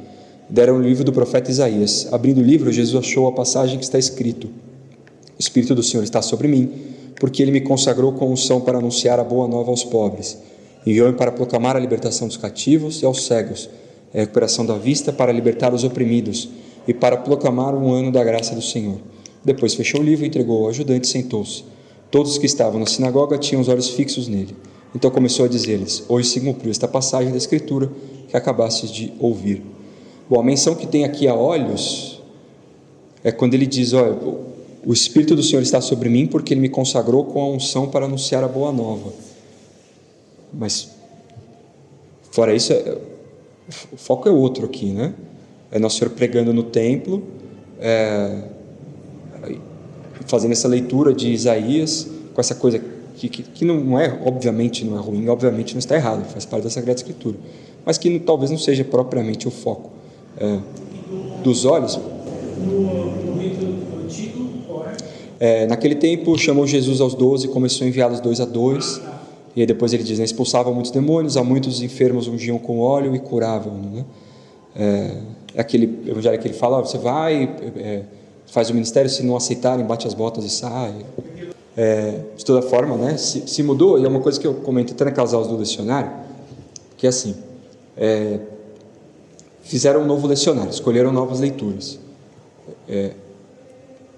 [SPEAKER 1] Deram o livro do profeta Isaías. Abrindo o livro, Jesus achou a passagem que está escrito: o Espírito do Senhor está sobre mim, porque Ele me consagrou com unção para anunciar a boa nova aos pobres. Enviou-me para proclamar a libertação dos cativos e aos cegos, a recuperação da vista, para libertar os oprimidos e para proclamar um ano da graça do Senhor. Depois fechou o livro, entregou ao ajudante e sentou-se. Todos os que estavam na sinagoga tinham os olhos fixos nele. Então começou a dizer-lhes: hoje se cumpriu esta passagem da Escritura que acabastes de ouvir. Bom, a menção que tem aqui a olhos é quando ele diz: olha, o Espírito do Senhor está sobre mim porque Ele me consagrou com a unção para anunciar a boa nova. Mas, fora isso, o foco é outro aqui, né? É Nosso Senhor pregando no templo, fazendo essa leitura de Isaías, com essa coisa que não é, obviamente não é ruim, obviamente não está errado, faz parte da Sagrada Escritura, mas que talvez não seja propriamente o foco dos olhos.
[SPEAKER 2] No rito antigo, correto?
[SPEAKER 1] Naquele tempo chamou Jesus aos 12 e começou a enviá-los 2 a 2, e aí depois ele diz, né, expulsava muitos demônios, a muitos enfermos ungiam com óleo e curavam, né? Aquele evangelho que ele fala: você vai, faz o ministério, se não aceitarem, bate as botas e sai. De toda forma, né, se mudou, e é uma coisa que eu comento até naquelas aulas do lecionário, que é assim, fizeram um novo lecionário, escolheram novas leituras.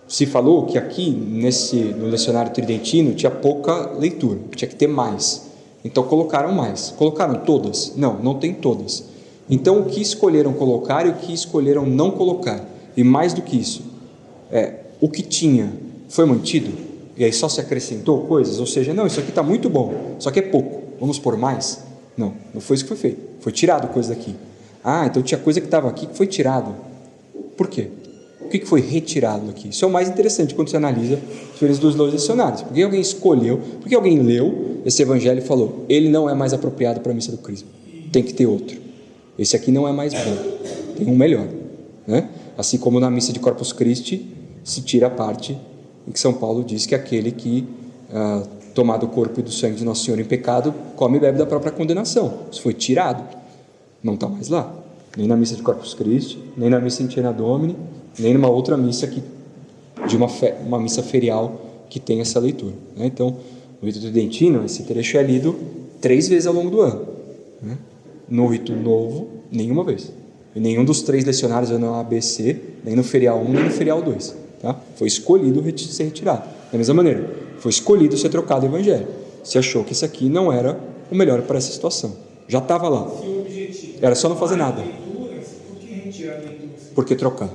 [SPEAKER 1] Se falou que aqui, no lecionário tridentino, tinha pouca leitura, tinha que ter mais. Então colocaram mais. Colocaram todas? Não tem todas. Então o que escolheram colocar e o que escolheram não colocar? E mais do que isso, o que tinha foi mantido? E aí só se acrescentou coisas? Ou seja, não, isso aqui está muito bom, só que é pouco, vamos pôr mais? Não foi isso que foi feito. Foi tirado coisa daqui. Então tinha coisa que estava aqui que foi tirado. Por quê? O que foi retirado aqui? Isso é o mais interessante quando você analisa a diferença dos dois lecionários. Porque alguém escolheu, porque alguém leu esse evangelho e falou: ele não é mais apropriado para a missa do Crisma, tem que ter outro. Esse aqui não é mais bom, tem um melhor, né? Assim como na missa de Corpus Christi se tira a parte em que São Paulo diz que aquele que tomar do corpo e do sangue de Nosso Senhor em pecado come e bebe da própria condenação. Isso foi tirado, não está mais lá, nem na missa de Corpus Christi, nem na missa in Cena Domini, nem numa outra missa de uma missa ferial que tem essa leitura, né? Então, no rito tridentino, esse trecho é lido 3 vezes ao longo do ano, né? No rito novo, nenhuma vez. E nenhum dos 3 lecionários, no ABC, nem no ferial 1, nem no ferial 2. Tá? Foi escolhido ser retirado. Da mesma maneira, foi escolhido ser trocado o evangelho. Se achou que esse aqui não era o melhor para essa situação. Já estava lá. Era só não fazer nada.
[SPEAKER 2] Por que retirar leituras?
[SPEAKER 1] Por que trocar?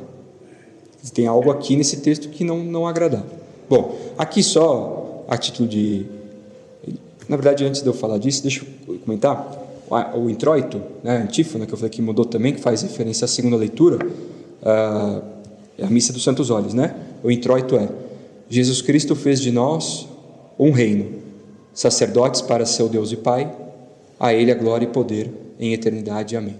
[SPEAKER 1] Tem algo aqui nesse texto que não agradava. Bom, aqui só a título de... Na verdade, antes de eu falar disso, deixa eu comentar. O introito, né, a antífona, que eu falei que mudou também, que faz referência à segunda leitura, é a missa dos Santos Olhos, né? O introito é: Jesus Cristo fez de nós um reino, sacerdotes para seu Deus e Pai, a Ele a glória e poder em eternidade. Amém.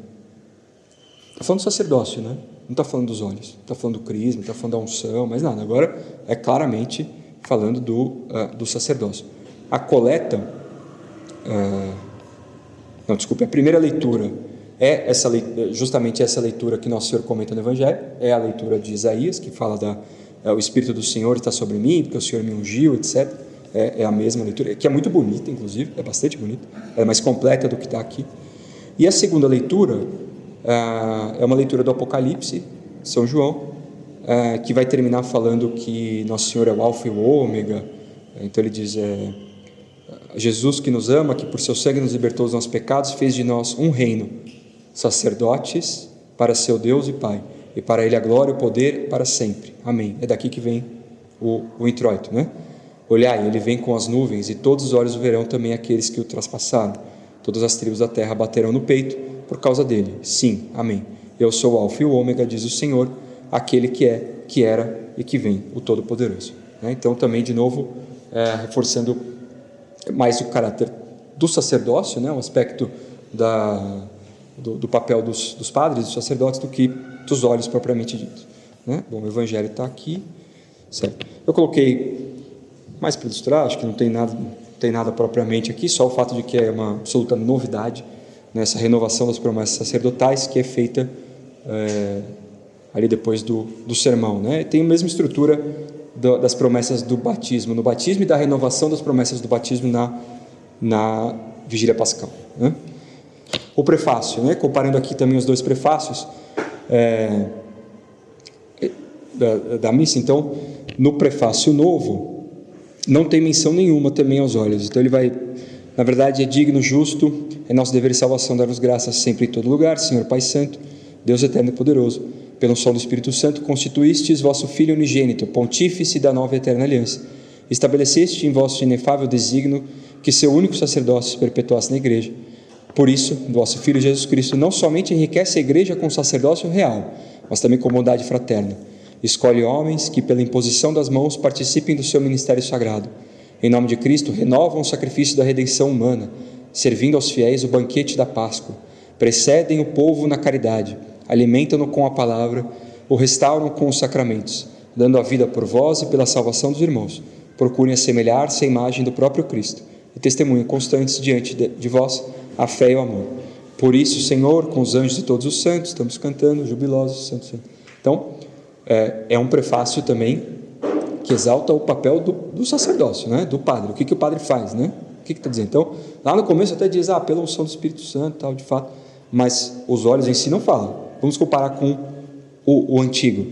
[SPEAKER 1] Está falando do sacerdócio, né? Não está falando dos olhos, não está falando do crisma, não está falando da unção, mas nada. Agora é claramente falando do sacerdócio. A coleta, a primeira leitura é justamente essa leitura que Nosso Senhor comenta no Evangelho, é a leitura de Isaías, que fala o Espírito do Senhor está sobre mim, porque o Senhor me ungiu, etc. É a mesma leitura, que é muito bonita, inclusive, é bastante bonita, é mais completa do que está aqui. E a segunda leitura é uma leitura do Apocalipse, São João, que vai terminar falando que Nosso Senhor é o Alfa e o Ômega. Então ele diz, Jesus que nos ama, que por seu sangue nos libertou dos nossos pecados, fez de nós um reino, sacerdotes para seu Deus e Pai, e para Ele a glória e o poder para sempre. Amém. É daqui que vem o introito, né? Olhai, Ele vem com as nuvens, e todos os olhos o verão, também aqueles que o traspassaram. Todas as tribos da terra baterão no peito por causa dele. Sim, amém. Eu sou o Alfa e o Ômega, diz o Senhor, aquele que é, que era e que vem, o Todo-Poderoso. Então também, de novo, reforçando mais o caráter do sacerdócio, o aspecto do papel dos padres, dos sacerdotes, do que dos olhos propriamente dito. Bom, o Evangelho está aqui, certo? Eu coloquei mais para ilustrar, acho que não tem nada propriamente aqui, só o fato de que é uma absoluta novidade, nessa renovação das promessas sacerdotais, que é feita ali depois do sermão. Tem a mesma estrutura das promessas do batismo, no batismo, e da renovação das promessas do batismo na vigília pascal. O prefácio, comparando aqui também os dois prefácios da missa. Então, no prefácio novo, não tem menção nenhuma também aos olhos. Então ele vai, na verdade, é digno, justo, é nosso dever e salvação dar-vos graças sempre em todo lugar, Senhor Pai Santo, Deus eterno e poderoso, pelo som do Espírito Santo, constituístes vosso Filho unigênito, pontífice da nova e eterna aliança. Estabeleceste em vosso inefável desígnio que seu único sacerdócio se perpetuasse na igreja. Por isso, vosso Filho Jesus Cristo não somente enriquece a igreja com sacerdócio real, mas também com bondade fraterna. Escolhe homens que, pela imposição das mãos, participem do seu ministério sagrado. Em nome de Cristo, renovam o sacrifício da redenção humana, servindo aos fiéis o banquete da Páscoa. Precedem o povo na caridade, alimentam-no com a palavra, o restauram com os sacramentos, dando a vida por vós e pela salvação dos irmãos. Procurem assemelhar-se à imagem do próprio Cristo e testemunhem constantes diante de vós a fé e o amor. Por isso, Senhor, com os anjos e todos os santos, estamos cantando, jubilosos, santo, santo. Então, é um prefácio também que exalta o papel do sacerdócio, do padre. O que o padre faz, O que está dizendo? Então, lá no começo até diz, pela unção do Espírito Santo, tal, de fato, mas os olhos em si não falam. Vamos comparar com o antigo.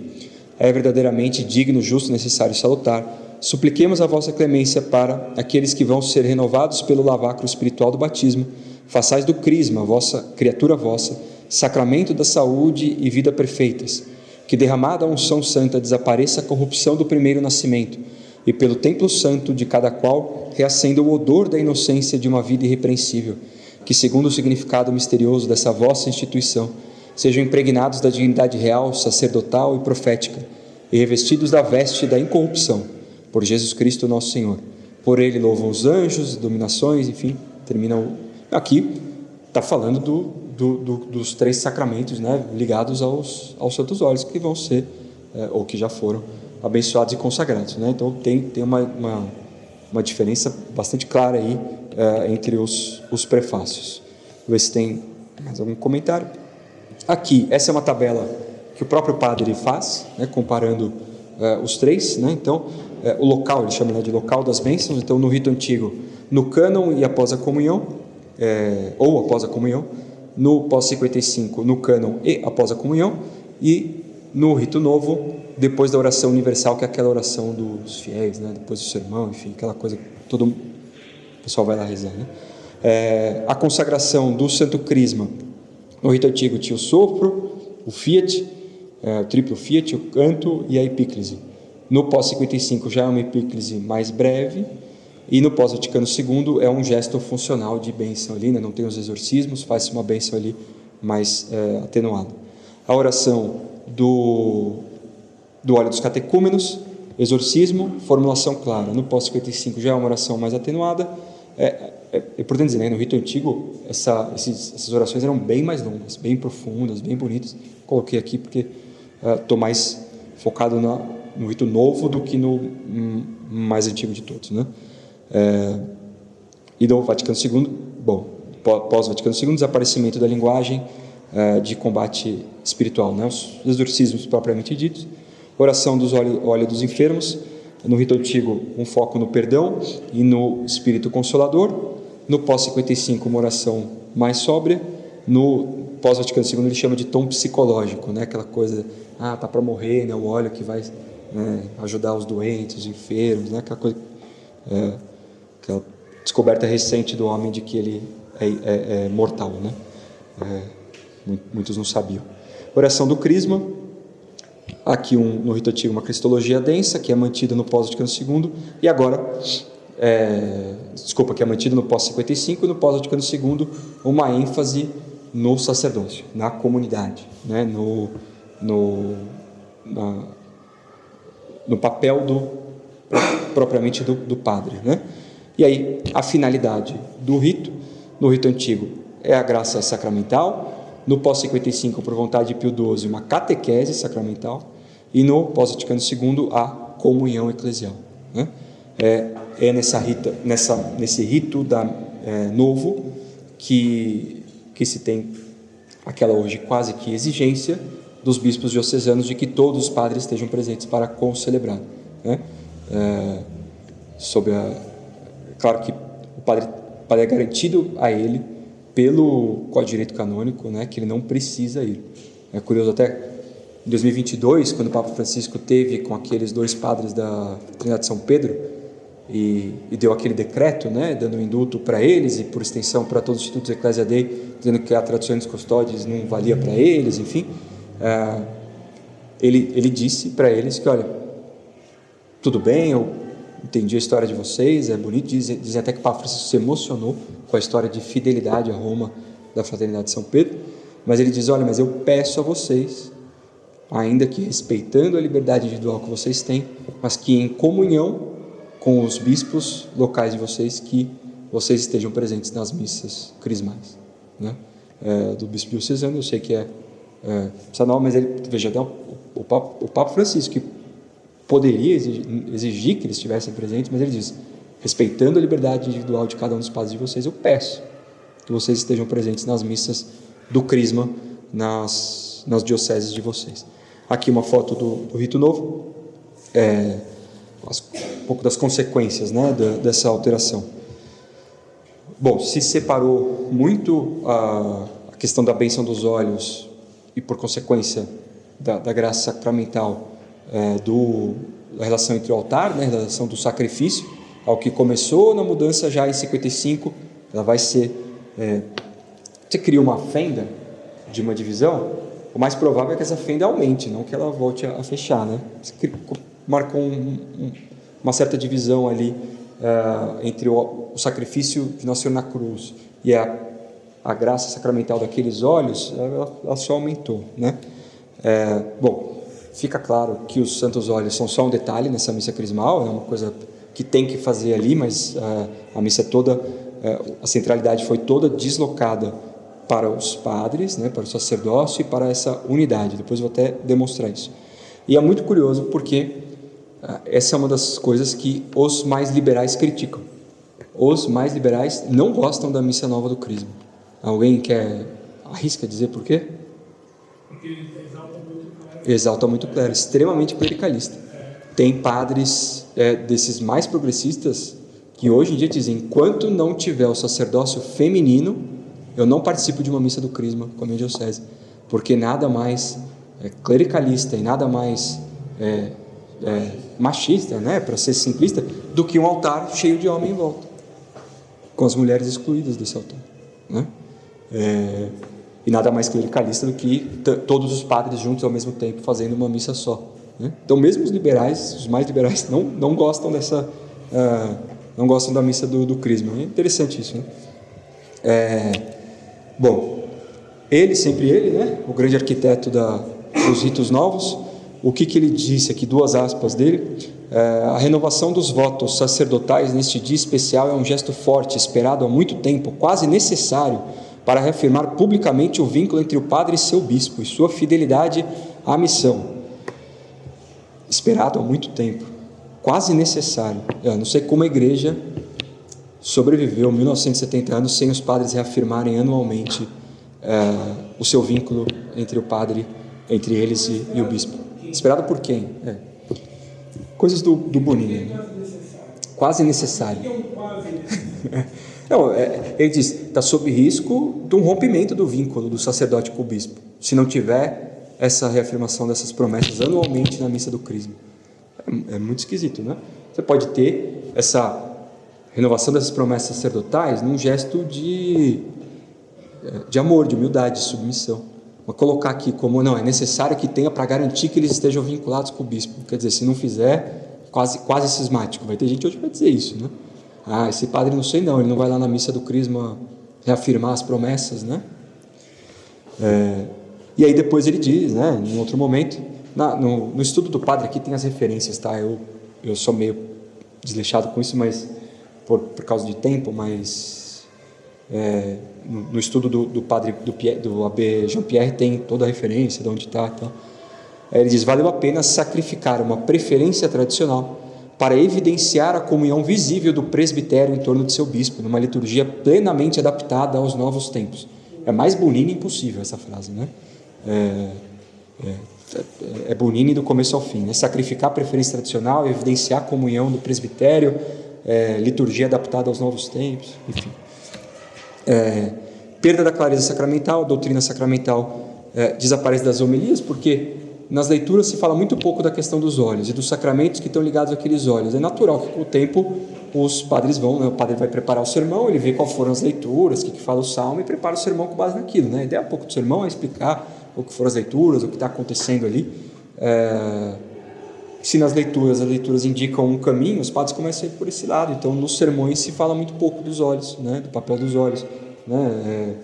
[SPEAKER 1] É verdadeiramente digno, justo, necessário e salutar. Supliquemos a vossa clemência para aqueles que vão ser renovados pelo lavacro espiritual do batismo. Façais do crisma, criatura vossa, sacramento da saúde e vida perfeitas. Que derramada a unção santa desapareça a corrupção do primeiro nascimento, e pelo templo santo de cada qual reacenda o odor da inocência de uma vida irrepreensível. Que, segundo o significado misterioso dessa vossa instituição, sejam impregnados da dignidade real, sacerdotal e profética, e revestidos da veste da incorrupção, por Jesus Cristo nosso Senhor. Por ele louvam os anjos, dominações, enfim, termina aqui, está falando dos três sacramentos, ligados aos santos óleos, que vão ser, ou que já foram, abençoados e consagrados. Então tem uma diferença bastante clara aí entre os prefácios. Vou ver se tem mais algum comentário. Aqui, essa é uma tabela que o próprio padre faz, comparando os três. Então, o local, ele chama de local das bênçãos. Então, no rito antigo, no cânon e após a comunhão, ou após a comunhão. No pós-55, no cânon e após a comunhão. E no rito novo, depois da oração universal, que é aquela oração dos fiéis, depois do sermão, enfim, aquela coisa que todo o pessoal vai lá rezar. A consagração do Santo Crisma. No rito antigo tinha o sopro, o fiat, o triplo fiat, o canto e a epíclise. No pós-55 já é uma epíclise mais breve, e no pós-Vaticano II é um gesto funcional de bênção ali, não tem os exorcismos, faz-se uma bênção ali mais atenuada. A oração do óleo dos catecúmenos, exorcismo, formulação clara. No pós-55 já é uma oração mais atenuada. Portanto, dizer, no rito antigo, essas orações eram bem mais longas, bem profundas, bem bonitas. Coloquei aqui porque estou mais focado no rito novo do que no mais antigo de todos, né? E do Vaticano II, bom, pós-Vaticano II, desaparecimento da linguagem de combate espiritual, né? Os exorcismos propriamente ditos, oração dos óleo dos enfermos, no rito antigo um foco no perdão e no espírito consolador, no pós-55 uma oração mais sóbria, no pós-Vaticano II ele chama de tom psicológico, né? Aquela coisa, tá para morrer, né? O óleo que vai, né, ajudar os doentes, os enfermos, né? Aquela coisa, aquela descoberta recente do homem de que ele é mortal, né? Muitos não sabiam. Oração do crisma, aqui no rito antigo uma cristologia densa, que é mantida no pós-Vaticano II, e agora, que é mantida no pós-55 e no pós-Vaticano II, uma ênfase no sacerdócio, na comunidade, né? no papel propriamente do padre, né? E aí, a finalidade do rito, no rito antigo, é a graça sacramental, no pós-55, por vontade de Pio XII, uma catequese sacramental, e no pós-Vaticano II, a comunhão eclesial, né? Nesse rito novo que se tem aquela hoje quase que exigência dos bispos diocesanos de que todos os padres estejam presentes para concelebrar, né? Claro que o padre é garantido a ele pelo Código de Direito Canônico, né, que ele não precisa ir. É curioso até, em 2022, quando o Papa Francisco teve com aqueles 2 padres da Trindade de São Pedro e deu aquele decreto, né, dando indulto para eles e por extensão para todos os institutos Ecclesia Dei, dizendo que a tradução dos custódios não valia para eles, enfim, ele disse para eles que, olha, tudo bem, eu entendi a história de vocês, é bonito, dizem até que o Papa Francisco se emocionou com a história de fidelidade a Roma da Fraternidade de São Pedro, mas ele diz, olha, mas eu peço a vocês, ainda que respeitando a liberdade individual que vocês têm, mas que em comunhão com os bispos locais de vocês, que vocês estejam presentes nas missas crismais, né? Do bispo diocesano, eu sei que não, mas ele, veja, até o Papa Francisco, que poderia exigir que eles estivessem presentes, mas ele diz, respeitando a liberdade individual de cada um dos padres de vocês, eu peço que vocês estejam presentes nas missas do crisma nas dioceses de vocês. Aqui uma foto do rito novo, um pouco das consequências, né, dessa alteração. Bom, se separou muito a questão da bênção dos óleos e, por consequência, da graça sacramental, da relação entre o altar, né, da relação do sacrifício, ao que começou na mudança já em 55, ela vai ser... você cria uma fenda de uma divisão, o mais provável é que essa fenda aumente, não que ela volte a fechar, né? Você marcou uma certa divisão ali entre o sacrifício de Nossa Senhora na cruz e a graça sacramental daqueles óleos, ela só aumentou, né? Bom, fica claro que os santos óleos são só um detalhe nessa missa crismal, é uma coisa que tem que fazer ali, mas a missa toda, a centralidade foi toda deslocada para os padres, né, para o sacerdócio e para essa unidade. Depois eu vou até demonstrar isso. E é muito curioso porque essa é uma das coisas que os mais liberais criticam. Os mais liberais não gostam da missa nova do crisma. Alguém arrisca dizer por quê?
[SPEAKER 2] Porque ele exalta muito o clero.
[SPEAKER 1] Exalta muito o clero, extremamente clericalista. Tem padres desses mais progressistas que hoje em dia dizem, enquanto não tiver o sacerdócio feminino, eu não participo de uma missa do crisma com a minha diocese, porque nada mais clericalista e nada mais machista, né, para ser simplista, do que um altar cheio de homem em volta, com as mulheres excluídas desse altar, né? E nada mais clericalista do que todos os padres juntos ao mesmo tempo fazendo uma missa só, né? Então mesmo os liberais, os mais liberais, não gostam não gostam da missa do crisma. É interessante isso, né? Bom, sempre ele, né, o grande arquiteto dos ritos novos, o que ele disse aqui, 2 aspas dele, a renovação dos votos sacerdotais neste dia especial é um gesto forte, esperado há muito tempo, quase necessário para reafirmar publicamente o vínculo entre o padre e seu bispo e sua fidelidade à missão. esperado há muito tempo, quase necessário. Eu não sei como a igreja sobreviveu 1970 anos sem os padres reafirmarem anualmente o seu vínculo entre o padre, entre eles e o bispo. Esperado por quem? Coisas do Bonini, né? Quase necessário. Não, ele diz, está sob risco de um rompimento do vínculo do sacerdote com o bispo, se não tiver essa reafirmação dessas promessas anualmente na missa do crisma. É muito esquisito, né? Você pode ter essa renovação dessas promessas sacerdotais num gesto de amor, de humildade, de submissão. Mas colocar aqui como, não, é necessário que tenha para garantir que eles estejam vinculados com o bispo. Quer dizer, se não fizer, quase cismático. Vai ter gente hoje que vai dizer isso, né? Esse padre não sei não, ele não vai lá na missa do crisma reafirmar as promessas, né? E aí depois ele diz, né, em outro momento, no estudo do padre aqui tem as referências, tá? Eu sou meio desleixado com isso, mas por causa de tempo, mas no estudo do padre, do abbé Jean-Pierre, tem toda a referência de onde está. Então, ele diz, valeu a pena sacrificar uma preferência tradicional para evidenciar a comunhão visível do presbitério em torno de seu bispo, numa liturgia plenamente adaptada aos novos tempos. É mais Bonini impossível essa frase, né? É Bonini do começo ao fim, né? Sacrificar a preferência tradicional, evidenciar a comunhão do presbitério, liturgia adaptada aos novos tempos, enfim. Perda da clareza sacramental, doutrina sacramental desaparece das homilias, porque nas leituras se fala muito pouco da questão dos olhos e dos sacramentos que estão ligados àqueles olhos. É natural que com o tempo os padres vão, né? O padre vai preparar o sermão, ele vê quais foram as leituras, o que fala o salmo e prepara o sermão com base naquilo, né? A ideia um pouco do sermão é explicar o que foram as leituras, o que está acontecendo ali. Se nas leituras, as leituras indicam um caminho, os padres começam a ir por esse lado. Então, nos sermões se fala muito pouco dos olhos, né? Do papel dos olhos, né?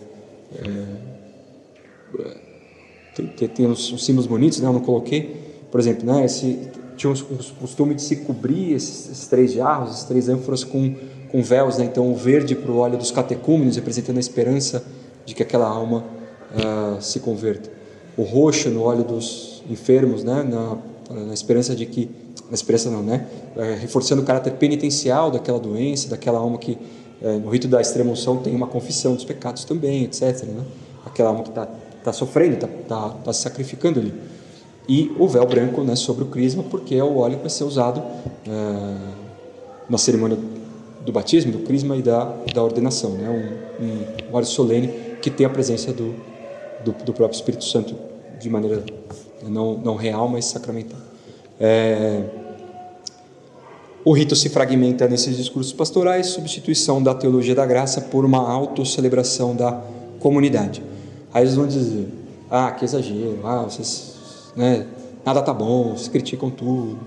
[SPEAKER 1] Tem uns símbolos bonitos, né? Eu não coloquei, por exemplo, né? Tinha o costume de se cobrir esses 3 jarros, esses 3 ânforas com véus, né? Então o verde para o óleo dos catecúmenos, representando a esperança de que aquela alma se converta. O roxo no óleo dos enfermos, né? Na esperança de que, na esperança não, né? Reforçando o caráter penitencial daquela doença, daquela alma que no rito da extrema-unção tem uma confissão dos pecados também, etc., né? Aquela alma que está sofrendo, está se sacrificando ali. E o véu branco, né, sobre o crisma, porque é o óleo que vai ser usado na cerimônia do batismo, do crisma e da ordenação, né? Um óleo solene que tem a presença do próprio Espírito Santo de maneira não real, mas sacramental. O rito se fragmenta nesses discursos pastorais, substituição da teologia da graça por uma autocelebração da comunidade. Aí eles vão dizer, que exagero, vocês, né, nada tá bom, vocês criticam tudo.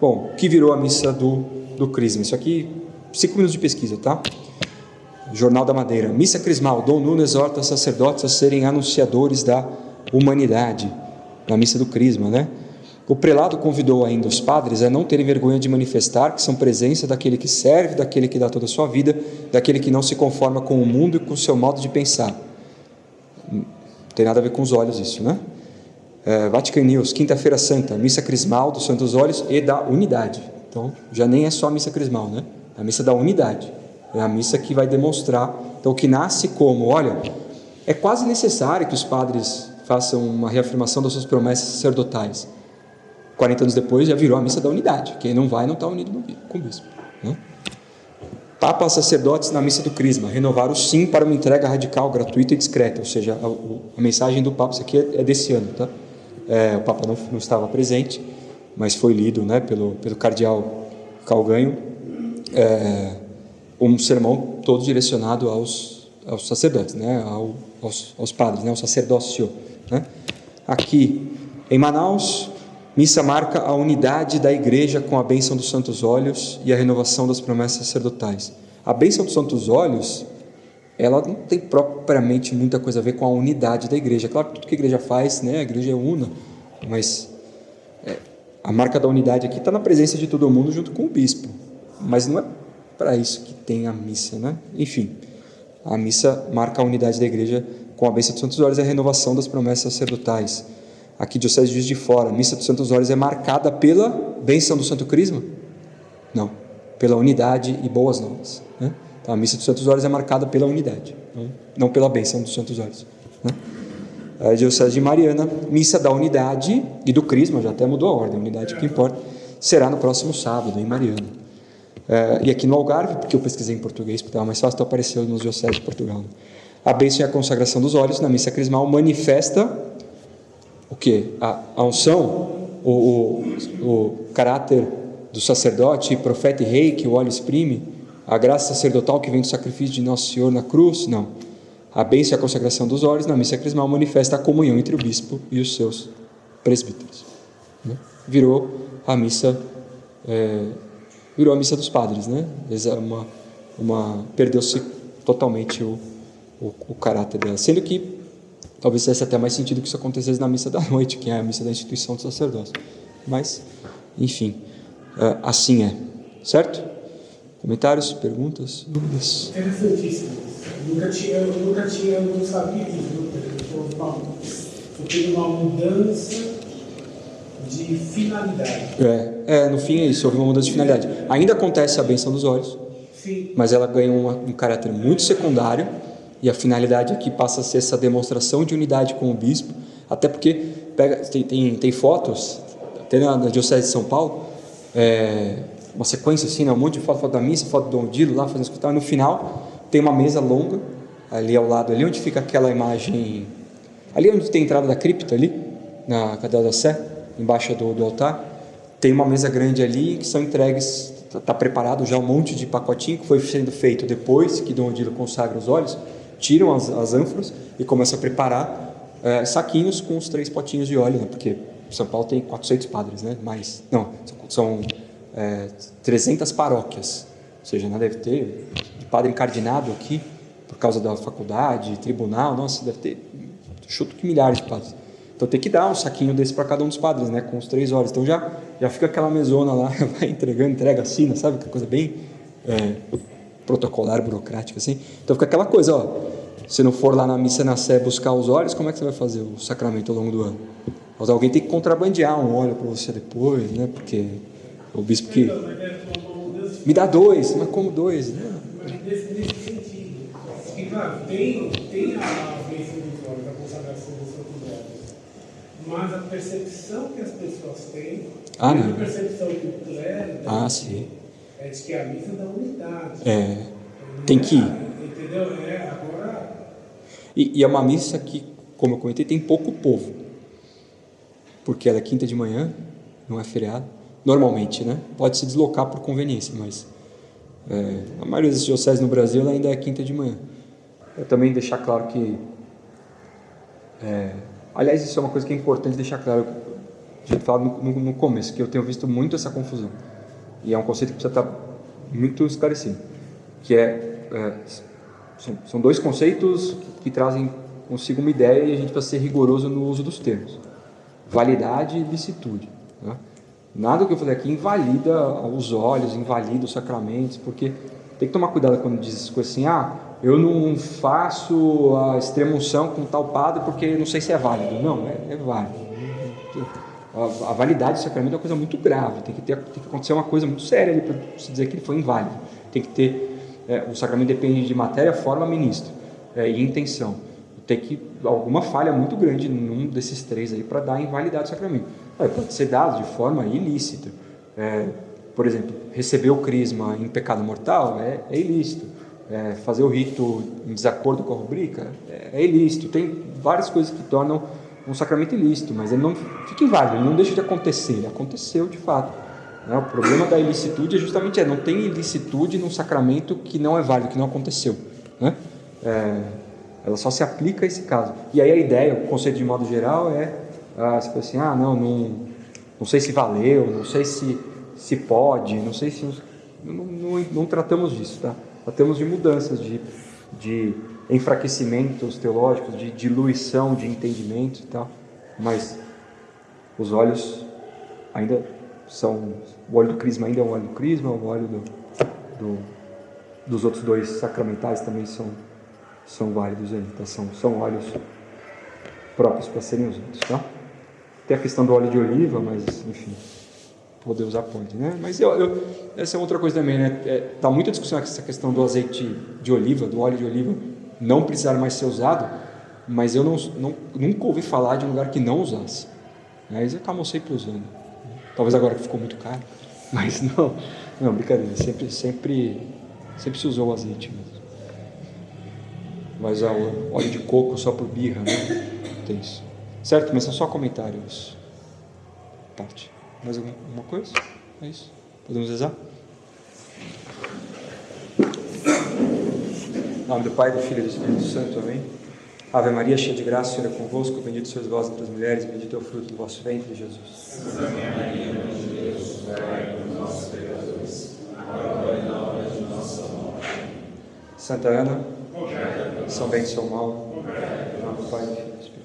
[SPEAKER 1] Bom, o que virou a missa do crisma? Isso aqui, 5 minutos de pesquisa, tá? Jornal da Madeira. Missa crismal, Dom Nuno exorta sacerdotes a serem anunciadores da humanidade, na missa do crisma, né? O prelado convidou ainda os padres a não terem vergonha de manifestar que são presença daquele que serve, daquele que dá toda a sua vida, daquele que não se conforma com o mundo e com o seu modo de pensar. Não tem nada a ver com os olhos isso, né? Vatican News, Quinta-feira Santa, missa crismal dos Santos Olhos e da unidade. Então, já nem é só a missa crismal, né? É a missa da unidade. É a missa que vai demonstrar. Então, o que nasce como, olha, é quase necessário que os padres façam uma reafirmação das suas promessas sacerdotais. 40 anos depois já virou a missa da unidade. Quem não vai não está unido com o bispo, né? Papa sacerdotes na missa do crisma, renovar o sim para uma entrega radical, gratuita e discreta. Ou seja, a mensagem do Papa, isso aqui é desse ano, tá? O Papa não estava presente, mas foi lido, né, pelo cardeal Calganho, um sermão todo direcionado aos sacerdotes, né, aos padres, né, ao sacerdócio, né? Aqui em Manaus, missa marca a unidade da igreja com a bênção dos santos óleos e a renovação das promessas sacerdotais. A bênção dos santos óleos, ela não tem propriamente muita coisa a ver com a unidade da igreja. Claro que tudo que a igreja faz, né, a igreja é una, mas a marca da unidade aqui está na presença de todo mundo junto com o bispo. Mas não é para isso que tem a missa, né? Enfim, a missa marca a unidade da igreja com a bênção dos santos óleos e a renovação das promessas sacerdotais. Aqui, Diocese de Juiz de Fora, a missa dos Santos Óleos é marcada pela bênção do Santo Crisma? Não, pela unidade e boas novas, né? Então, a missa dos Santos Óleos é marcada pela unidade, não pela bênção dos Santos Óleos, né? A Diocese de Mariana, missa da unidade e do Crisma, já até mudou a ordem, a unidade que importa, será no próximo sábado, em Mariana. E aqui no Algarve, porque eu pesquisei em português, porque estava mais fácil, então apareceu nos Dioceses de Portugal, né? A bênção e a consagração dos óleos na missa crismal manifesta o quê? A unção, o caráter do sacerdote, profeta e rei que o óleo exprime, a graça sacerdotal que vem do sacrifício de Nosso Senhor na cruz? Não. A bênção e a consagração dos óleos na missa crismal manifesta a comunhão entre o bispo e os seus presbíteros, né? Virou a missa dos padres, né? Perdeu-se totalmente o caráter dela, sendo que talvez tivesse até mais sentido que isso acontecesse na missa da noite, que é a missa da instituição do sacerdócio, mas enfim, assim é, certo? Comentários, perguntas, dúvidas?
[SPEAKER 2] Interessantíssimo. Eu não sabia disso. Eu tenho uma mudança de finalidade.
[SPEAKER 1] No fim é isso, houve uma mudança de finalidade. Ainda acontece a bênção dos óleos,
[SPEAKER 2] Sim.
[SPEAKER 1] mas ela ganha um caráter muito secundário, e a finalidade aqui passa a ser essa demonstração de unidade com o bispo, até porque tem fotos, até na Diocese de São Paulo, uma sequência assim, né, um monte de foto da missa, foto do Dom Odilo lá fazendo escutar, e no final tem uma mesa longa, ali ao lado, ali onde fica aquela imagem, ali onde tem a entrada da cripta, ali, na Catedral da Sé, embaixo do altar, tem uma mesa grande ali, que são entregues, está preparado já um monte de pacotinho, que foi sendo feito depois que Dom Odilo consagra os óleos, tiram as ânforas e começam a preparar saquinhos com os 3 potinhos de óleo, né, porque São Paulo tem 400 padres, né, são 300 paróquias, ou seja, né, deve ter de padre encardinado aqui, por causa da faculdade, tribunal, nossa, deve ter, chuto que milhares de padres. Então tem que dar um saquinho desse para cada um dos padres, né, com os 3 óleos. Então já fica aquela mesona lá, vai entrega, assina, sabe, que coisa bem protocolar, burocrática assim. Então fica aquela coisa, ó, se não for lá na missa na Sé buscar os óleos, como é que você vai fazer o sacramento ao longo do ano? Mas alguém tem que contrabandear um óleo para você depois, né, porque o bispo que me dá 2, mas como 2, né?
[SPEAKER 2] Mas nesse sentido, e claro, tem a bênção dos olhos, a consagração dos santos olhos, mas a percepção que as pessoas têm, a percepção que o clero
[SPEAKER 1] sim.
[SPEAKER 2] é de que a missa é da unidade.
[SPEAKER 1] Tem que ir.
[SPEAKER 2] Entendeu? Agora...
[SPEAKER 1] E é uma missa que, como eu comentei, tem pouco povo, porque ela é quinta de manhã, não é feriado, normalmente, né? Pode se deslocar por conveniência, mas a maioria das dioceses no Brasil ela ainda é quinta de manhã. Eu também deixar claro que, aliás, isso é uma coisa que é importante deixar claro, a gente fala no começo, que eu tenho visto muito essa confusão, e é um conceito que precisa estar muito esclarecido, que são 2 conceitos que trazem consigo uma ideia, e a gente precisa ser rigoroso no uso dos termos: validade e licitude, né? Nada do que eu falei aqui invalida os óleos, invalida os sacramentos, porque tem que tomar cuidado quando diz essas coisas assim, eu não faço a extrema unção com tal padre porque não sei se é válido. Não, é válido. A validade do sacramento é uma coisa muito grave, tem que acontecer uma coisa muito séria ali para se dizer que ele foi inválido. Tem que ter, o sacramento depende de matéria, forma, ministro e intenção. Tem que alguma falha muito grande num desses 3 aí para dar a invalidade do sacramento. Pode ser dado de forma ilícita. Por exemplo, receber o crisma em pecado mortal é ilícito. Fazer o rito em desacordo com a rubrica é ilícito. Tem várias coisas que tornam um sacramento ilícito, mas ele não fica inválido, ele não deixa de acontecer. Ele aconteceu de fato. O problema da ilicitude é justamente não tem ilicitude num sacramento que não é válido, que não aconteceu, né? Ela só se aplica a esse caso. E aí a ideia, o conceito de modo geral você fala assim, não sei se valeu, não sei se pode, não sei se... Não tratamos disso, tá? Tratamos de mudanças, de enfraquecimentos teológicos, de diluição de entendimento e tal, mas os óleos ainda são... O óleo do crisma ainda é o óleo do crisma, o óleo dos outros 2 sacramentais também são válidos aí, tá? São óleos próprios para serem usados, tá? Tem a questão do óleo de oliva, mas, enfim, poder usar pode, né? Mas essa é outra coisa também, né? Tá muita discussão essa questão do azeite de oliva, do óleo de oliva, não precisar mais ser usado, mas eu nunca ouvi falar de um lugar que não usasse. Eles acabam sempre usando. Talvez agora que ficou muito caro, mas não, brincadeira, sempre se usou o azeite mesmo. Mas o óleo de coco só por birra, né? Tem isso. Certo? Mas são só comentários. Parte. Mais alguma coisa? É isso? Podemos rezar? Em nome do Pai, do Filho e do Espírito Santo. Amém. Ave Maria, cheia de graça, o Senhor é convosco. Bendito sois vós entre as mulheres, bendito é o fruto do vosso ventre, Jesus.
[SPEAKER 4] Santa Maria, Mãe de Deus, rogai por nós, pecadores, agora e na hora de nossa morte.
[SPEAKER 1] Santa Ana, São Bento e São Mauro, em nome do Pai, do Filho e do Espírito Santo.